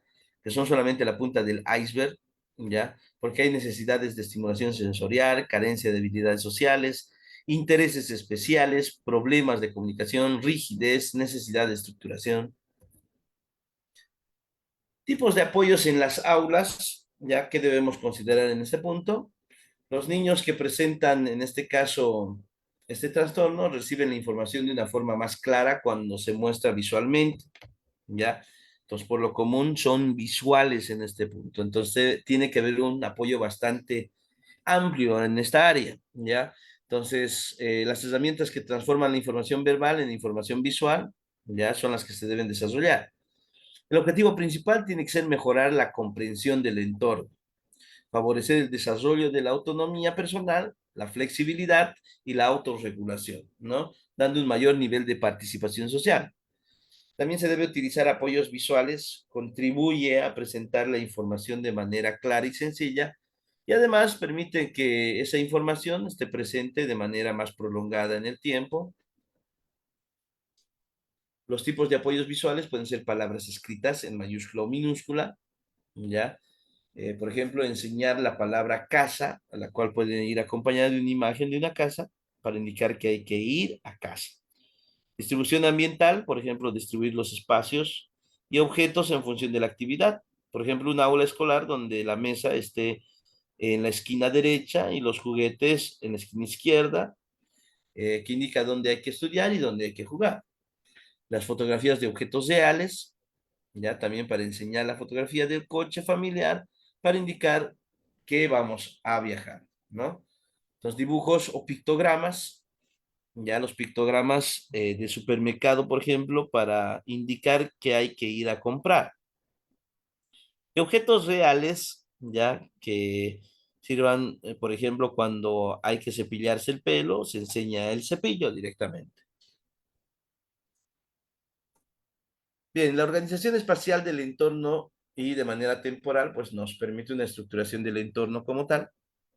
que son solamente la punta del iceberg, ¿ya? Porque hay necesidades de estimulación sensorial, carencia de habilidades sociales, intereses especiales, problemas de comunicación, rigidez, necesidad de estructuración. Tipos de apoyos en las aulas, ya que debemos considerar en este punto. Los niños que presentan, en este caso, este trastorno, reciben la información de una forma más clara cuando se muestra visualmente, ¿ya? Entonces, por lo común son visuales en este punto. Entonces, tiene que haber un apoyo bastante amplio en esta área, ¿ya? Entonces, las herramientas que transforman la información verbal en información visual, ya son las que se deben desarrollar. El objetivo principal tiene que ser mejorar la comprensión del entorno, favorecer el desarrollo de la autonomía personal, la flexibilidad y la autorregulación, ¿no? Dando un mayor nivel de participación social. También se debe utilizar apoyos visuales, contribuye a presentar la información de manera clara y sencilla y además permite que esa información esté presente de manera más prolongada en el tiempo. Los tipos de apoyos visuales pueden ser palabras escritas en mayúscula o minúscula, ¿ya? Por ejemplo, enseñar la palabra casa, a la cual puede ir acompañada de una imagen de una casa para indicar que hay que ir a casa. Distribución ambiental, por ejemplo, distribuir los espacios y objetos en función de la actividad. Por ejemplo, una aula escolar donde la mesa esté en la esquina derecha y los juguetes en la esquina izquierda, que indica dónde hay que estudiar y dónde hay que jugar. Las fotografías de objetos reales, ya también para enseñar la fotografía del coche familiar, para indicar que vamos a viajar, ¿no? Los dibujos o pictogramas, ya los pictogramas de supermercado, por ejemplo, para indicar que hay que ir a comprar. Y objetos reales, ya que sirvan, por ejemplo, cuando hay que cepillarse el pelo, se enseña el cepillo directamente. Bien, la organización espacial del entorno y de manera temporal, pues nos permite una estructuración del entorno como tal,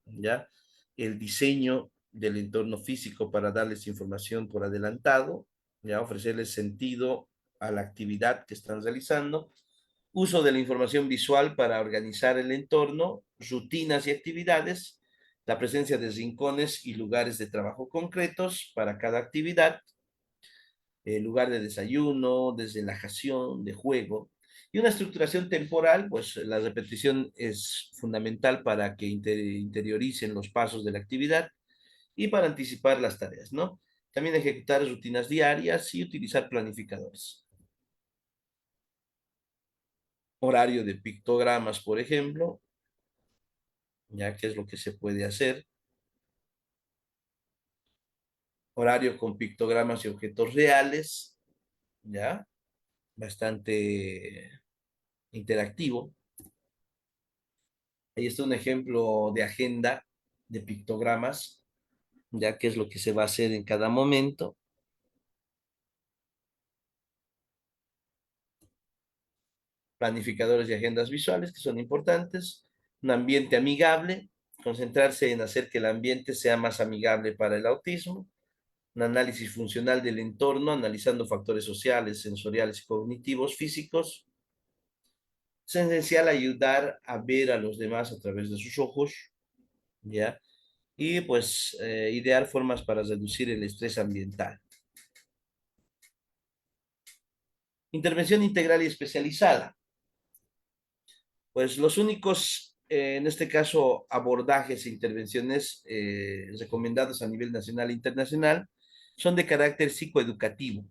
¿ya? El diseño del entorno físico para darles información por adelantado, ¿ya? Ofrecerles sentido a la actividad que están realizando, uso de la información visual para organizar el entorno, rutinas y actividades, la presencia de rincones y lugares de trabajo concretos para cada actividad, lugar de desayuno, de relajación, de juego. Y una estructuración temporal, pues la repetición es fundamental para que interioricen los pasos de la actividad y para anticipar las tareas, ¿no? También ejecutar rutinas diarias y utilizar planificadores. Horario de pictogramas, por ejemplo, ya que es lo que se puede hacer. Horario con pictogramas y objetos reales, ya, bastante interactivo. Ahí está un ejemplo de agenda de pictogramas, ya que es lo que se va a hacer en cada momento. Planificadores y agendas visuales que son importantes. Un ambiente amigable, concentrarse en hacer que el ambiente sea más amigable para el autismo. Un análisis funcional del entorno, analizando factores sociales, sensoriales y cognitivos físicos. Es esencial ayudar a ver a los demás a través de sus ojos, ¿ya? Y pues idear formas para reducir el estrés ambiental. Intervención integral y especializada. Pues los únicos, en este caso, abordajes e intervenciones recomendados a nivel nacional e internacional son de carácter psicoeducativo,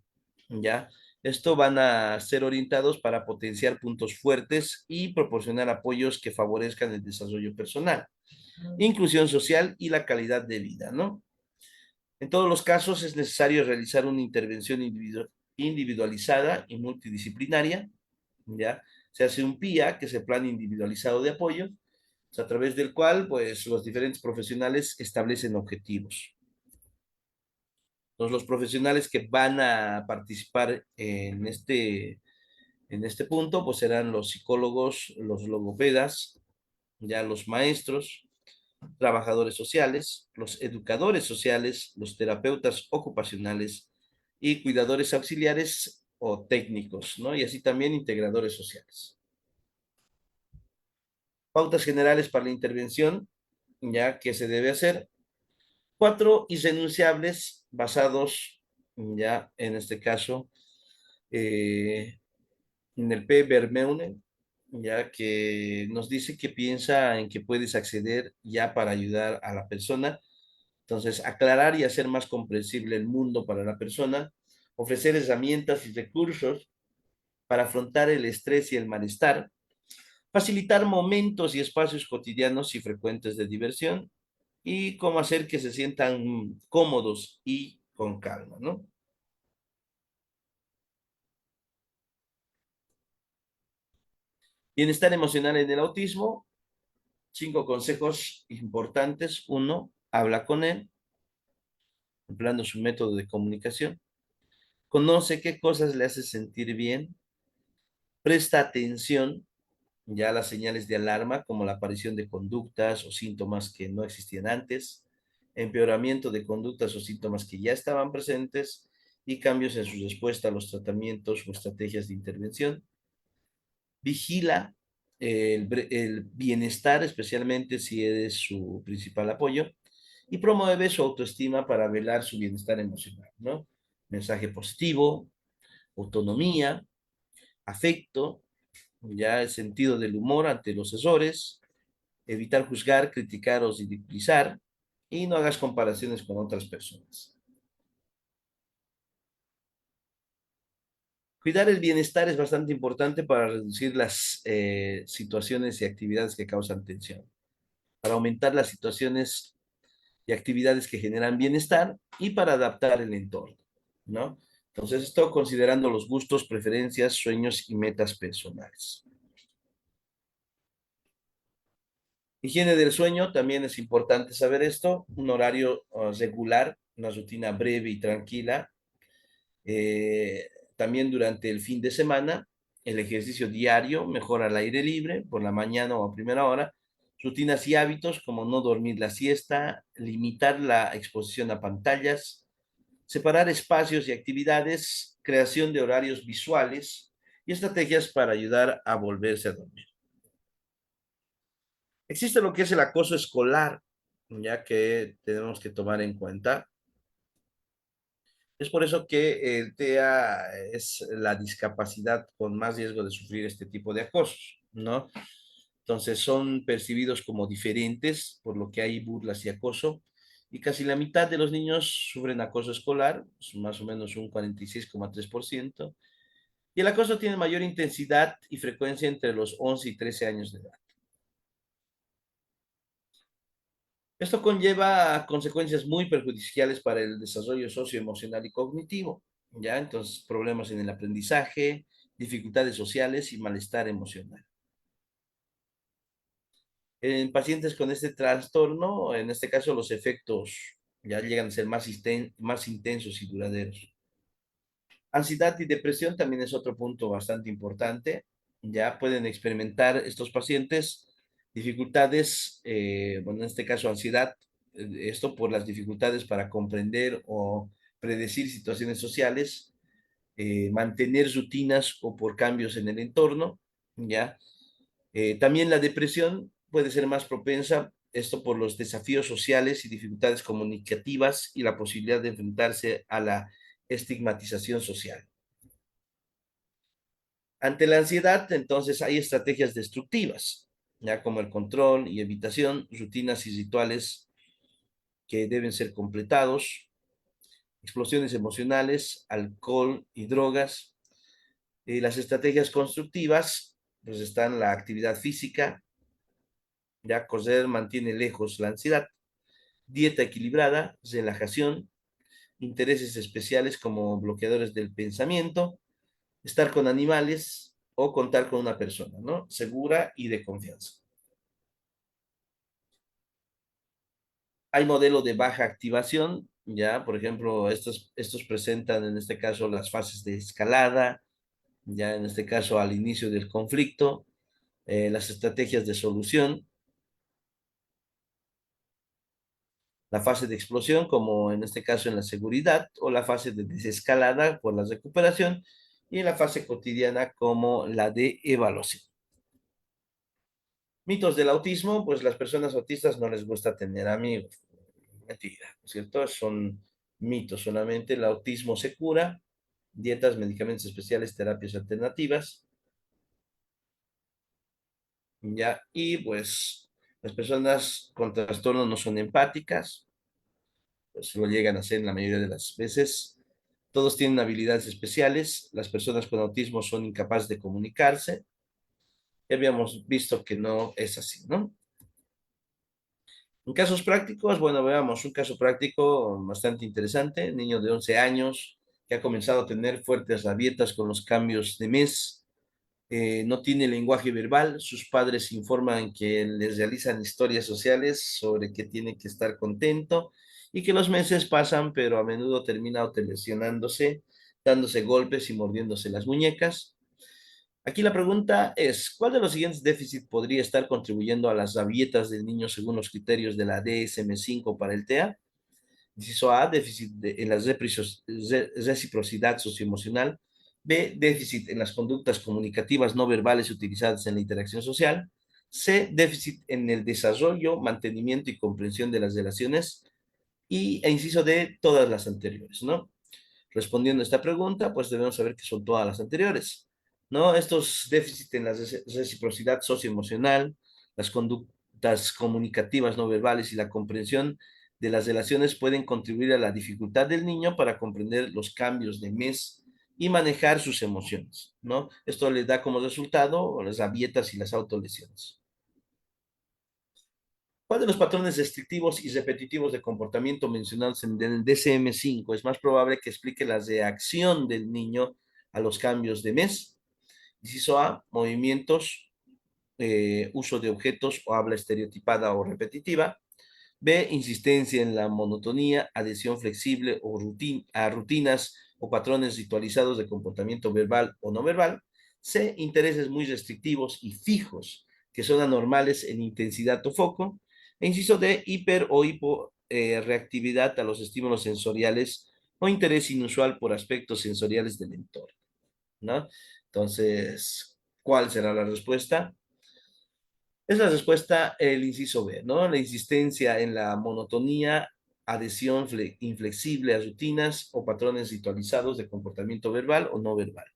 ¿ya? Esto van a ser orientados para potenciar puntos fuertes y proporcionar apoyos que favorezcan el desarrollo personal, inclusión social y la calidad de vida, ¿no? En todos los casos es necesario realizar una intervención individualizada y multidisciplinaria, ¿ya? Se hace un PIA, que es el Plan Individualizado de Apoyo, a través del cual, pues, los diferentes profesionales establecen objetivos. Entonces, los profesionales que van a participar en este punto, pues serán los psicólogos, los logopedas, ya los maestros, trabajadores sociales, los educadores sociales, los terapeutas ocupacionales y cuidadores auxiliares o técnicos, ¿no? Y así también integradores sociales. Pautas generales para la intervención, ya que se debe hacer. 4 irrenunciables basados, ya en este caso, en el P. Vermeulen, ya que nos dice que piensa en que puedes acceder ya para ayudar a la persona. Entonces, aclarar y hacer más comprensible el mundo para la persona, ofrecer herramientas y recursos para afrontar el estrés y el malestar, facilitar momentos y espacios cotidianos y frecuentes de diversión, y cómo hacer que se sientan cómodos y con calma, ¿no? Bienestar emocional en el autismo, 5 consejos importantes. Uno, habla con él, empleando su método de comunicación. Conoce qué cosas le hace sentir bien. Presta atención ya a las señales de alarma, como la aparición de conductas o síntomas que no existían antes, empeoramiento de conductas o síntomas que ya estaban presentes y cambios en su respuesta a los tratamientos o estrategias de intervención. Vigila el bienestar, especialmente si eres su principal apoyo, y promueve su autoestima para velar su bienestar emocional, ¿no? Mensaje positivo, autonomía, afecto, ya el sentido del humor ante los errores, evitar juzgar, criticar o ridiculizar, y no hagas comparaciones con otras personas. Cuidar el bienestar es bastante importante para reducir las situaciones y actividades que causan tensión, para aumentar las situaciones y actividades que generan bienestar y para adaptar el entorno, ¿no? Entonces, esto considerando los gustos, preferencias, sueños y metas personales. Higiene del sueño, también es importante saber esto, un horario regular, una rutina breve y tranquila. Eh, También durante el fin de semana, el ejercicio diario, mejor al aire libre, por la mañana o a primera hora. Rutinas y hábitos como no dormir la siesta, limitar la exposición a pantallas, separar espacios y actividades, creación de horarios visuales y estrategias para ayudar a volverse a dormir. Existe lo que es el acoso escolar, ya que tenemos que tomar en cuenta. Es por eso que el TEA es la discapacidad con más riesgo de sufrir este tipo de acosos, ¿no? Entonces son percibidos como diferentes, por lo que hay burlas y acoso, y casi la mitad de los niños sufren acoso escolar, más o menos un 46,3%, y el acoso tiene mayor intensidad y frecuencia entre los 11 y 13 años de edad. Esto conlleva consecuencias muy perjudiciales para el desarrollo socioemocional y cognitivo, ¿ya? Entonces, problemas en el aprendizaje, dificultades sociales y malestar emocional. En pacientes con este trastorno, en este caso, los efectos ya llegan a ser más intensos y duraderos. Ansiedad y depresión también es otro punto bastante importante. Ya pueden experimentar estos pacientes dificultades, bueno, en este caso ansiedad, esto por las dificultades para comprender o predecir situaciones sociales, mantener rutinas o por cambios en el entorno, ¿ya? También la depresión puede ser más propensa, esto por los desafíos sociales y dificultades comunicativas y la posibilidad de enfrentarse a la estigmatización social. Ante la ansiedad, entonces hay estrategias destructivas, ya como el control y evitación, rutinas y rituales que deben ser completados, explosiones emocionales, alcohol y drogas. Las estrategias constructivas, pues están la actividad física, ya correr mantiene lejos la ansiedad, dieta equilibrada, relajación, intereses especiales como bloqueadores del pensamiento, estar con animales o contar con una persona, ¿no? Segura y de confianza. Hay modelo de baja activación, ya, por ejemplo, estos presentan en este caso las fases de escalada, ya en este caso al inicio del conflicto, las estrategias de solución, la fase de explosión, como en este caso en la seguridad, o la fase de desescalada por la recuperación, y en la fase cotidiana como la de evaluación. Mitos del autismo, pues las personas autistas no les gusta tener amigos. Mentira, ¿no es cierto? Son mitos solamente. El autismo se cura, dietas, medicamentos especiales, terapias alternativas, ¿ya? Y pues las personas con trastorno no son empáticas, pues lo llegan a ser la mayoría de las veces. Todos tienen habilidades especiales. Las personas con autismo son incapaces de comunicarse. Ya habíamos visto que no es así, ¿no? En casos prácticos, bueno, veamos un caso práctico bastante interesante. Niño de 11 años que ha comenzado a tener fuertes rabietas con los cambios de mes. No tiene lenguaje verbal. Sus padres informan que les realizan historias sociales sobre que tiene que estar contento y que los meses pasan, pero a menudo termina autolesionándose, dándose golpes y mordiéndose las muñecas. Aquí la pregunta es, ¿cuál de los siguientes déficits podría estar contribuyendo a las rabietas del niño según los criterios de la DSM-5 para el TEA? Inciso A, déficit en la reciprocidad socioemocional. B, déficit en las conductas comunicativas no verbales utilizadas en la interacción social. C, déficit en el desarrollo, mantenimiento y comprensión de las relaciones. E inciso D, todas las anteriores, ¿no? Respondiendo a esta pregunta, pues debemos saber que son todas las anteriores, ¿no? Estos déficits en la reciprocidad socioemocional, las conductas comunicativas no verbales y la comprensión de las relaciones pueden contribuir a la dificultad del niño para comprender los cambios de mes y manejar sus emociones, ¿no? Esto le da como resultado las rabietas y las autolesiones. ¿Cuál de los patrones restrictivos y repetitivos de comportamiento mencionados en el DSM-5 es más probable que explique la reacción del niño a los cambios de mes? Inciso A, movimientos, uso de objetos o habla estereotipada o repetitiva. B, insistencia en la monotonía, adhesión flexible o a rutinas o patrones ritualizados de comportamiento verbal o no verbal. C, intereses muy restrictivos y fijos que son anormales en intensidad o foco. E inciso D, hiper o hipo reactividad a los estímulos sensoriales o interés inusual por aspectos sensoriales del entorno, ¿no? Entonces, ¿cuál será la respuesta? Es la respuesta el inciso B, ¿no? La insistencia en la monotonía, adhesión inflexible a rutinas o patrones ritualizados de comportamiento verbal o no verbal.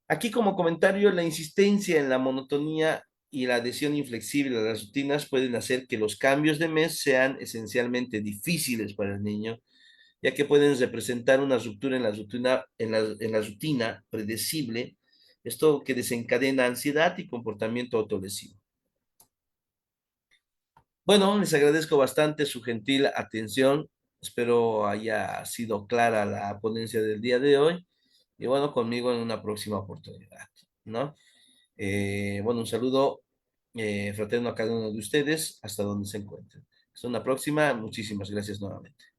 Aquí como comentario, la insistencia en la monotonía y la adhesión inflexible a las rutinas pueden hacer que los cambios de mes sean esencialmente difíciles para el niño, ya que pueden representar una ruptura en la rutina predecible, esto que desencadena ansiedad y comportamiento autolesivo. Bueno, les agradezco bastante su gentil atención. Espero haya sido clara la ponencia del día de hoy. Y bueno, conmigo en una próxima oportunidad, ¿no? Bueno, un saludo fraterno a cada uno de ustedes, hasta donde se encuentren. Hasta una próxima. Muchísimas gracias nuevamente.